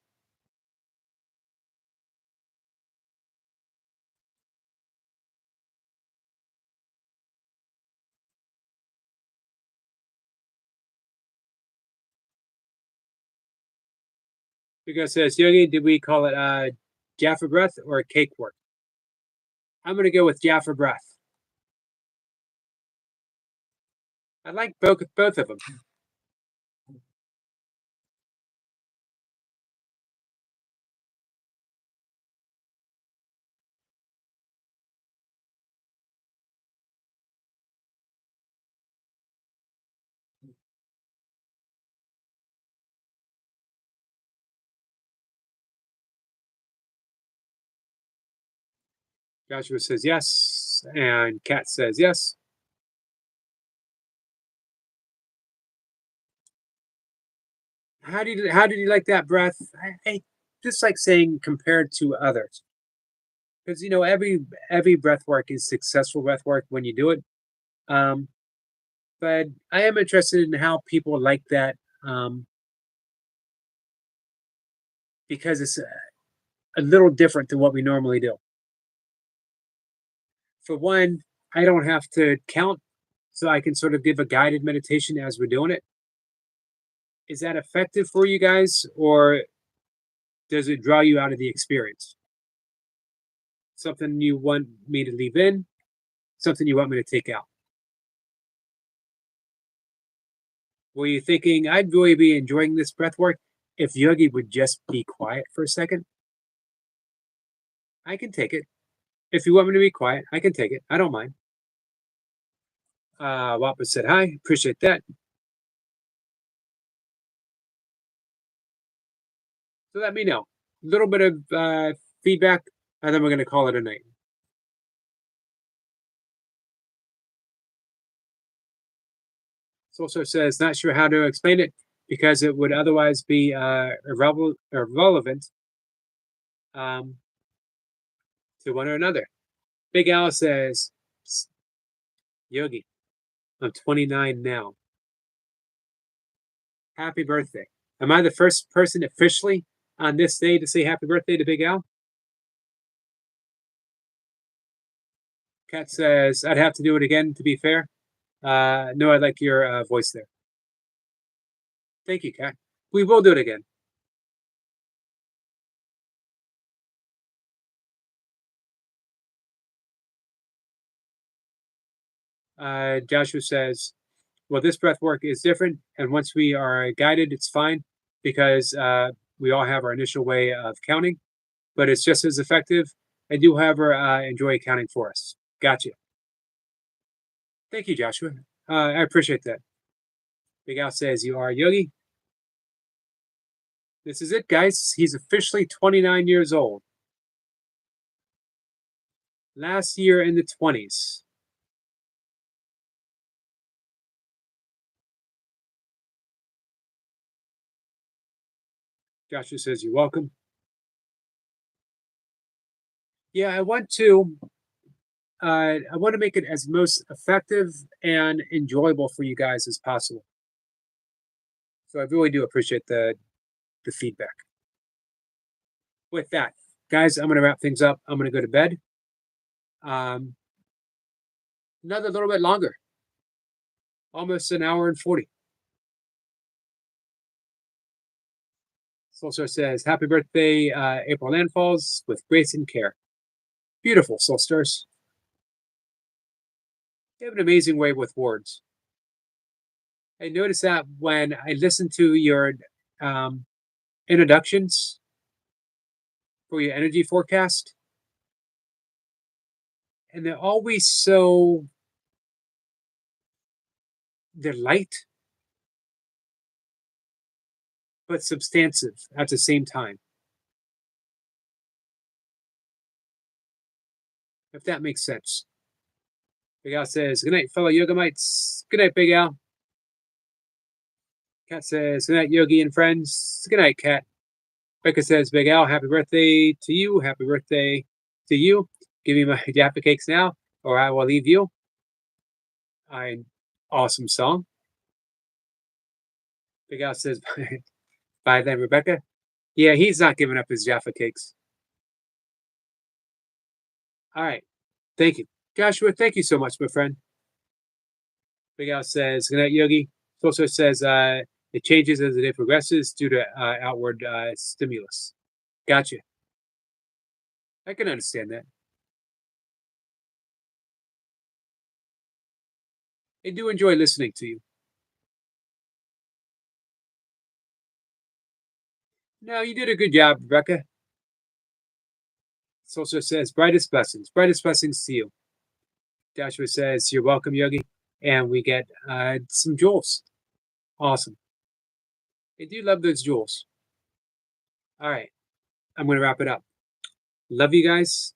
Because says, Yogi, did we call it Jaffa breath or cake work? I'm going to go with Jaffa breath. I like both of them. Joshua says yes, and Kat says yes. How did you like that breath? I just like saying compared to others, because you know every breath work is successful breath work when you do it. But I am interested in how people like that because it's a little different than what we normally do. For one, I don't have to count, so I can sort of give a guided meditation as we're doing it. Is that effective for you guys, or does it draw you out of the experience? Something you want me to leave in, something you want me to take out? Were you thinking I'd really be enjoying this breath work if Yogi would just be quiet for a second? I can take it. If you want me to be quiet, I can take it. I don't mind. Wappa said hi. Appreciate that. So let me know. A little bit of feedback, and then we're going to call it a night. Solstar says, not sure how to explain it because it would otherwise be irrelevant to one or another. Big Al says, Yogi, I'm 29 now. Happy birthday. Am I the first person officially on this day to say happy birthday to Big Al? Kat says, I'd have to do it again to be fair. No, I like your voice there. Thank you, Kat. We will do it again. Joshua says, well, this breath work is different. And once we are guided, it's fine because we all have our initial way of counting, but it's just as effective. I do, however, enjoy counting for us. Gotcha. Thank you, Joshua. I appreciate that. Big Al says, you are a yogi. This is it, guys. He's officially 29 years old. Last year in the 20s. Joshua says, you're welcome. Yeah, I want to make it as most effective and enjoyable for you guys as possible. So I really do appreciate the feedback. With that, guys, I'm going to wrap things up. I'm going to go to bed. Another little bit longer. Almost an hour and 40. Soulstar says, happy birthday, April Landfalls, with grace and care. Beautiful, Soulstars. You have an amazing way with words. I noticed that when I listen to your introductions for your energy forecast, and they're always so, they're light, but substantive at the same time. If that makes sense. Big Al says, good night, fellow yoga mites. Good night, Big Al. Kat says, good night, Yogi and friends. Good night, Kat. Becca says, Big Al, happy birthday to you. Happy birthday to you. Give me my Jaffa cakes now, or I will leave you. Awesome song. Big Al says, bye then, Rebecca. Yeah, he's not giving up his Jaffa cakes. All right. Thank you. Joshua, thank you so much, my friend. Big Al says, good night, Yogi. Also says, it changes as the day progresses due to outward stimulus. Gotcha. I can understand that. I do enjoy listening to you. No, you did a good job, Rebecca. It also says, brightest blessings to you. Joshua says, you're welcome, Yogi. And we get some jewels. Awesome. I do love those jewels. All right. I'm going to wrap it up. Love you guys.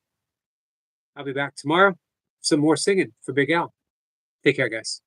I'll be back tomorrow. Some more singing for Big Al. Take care, guys.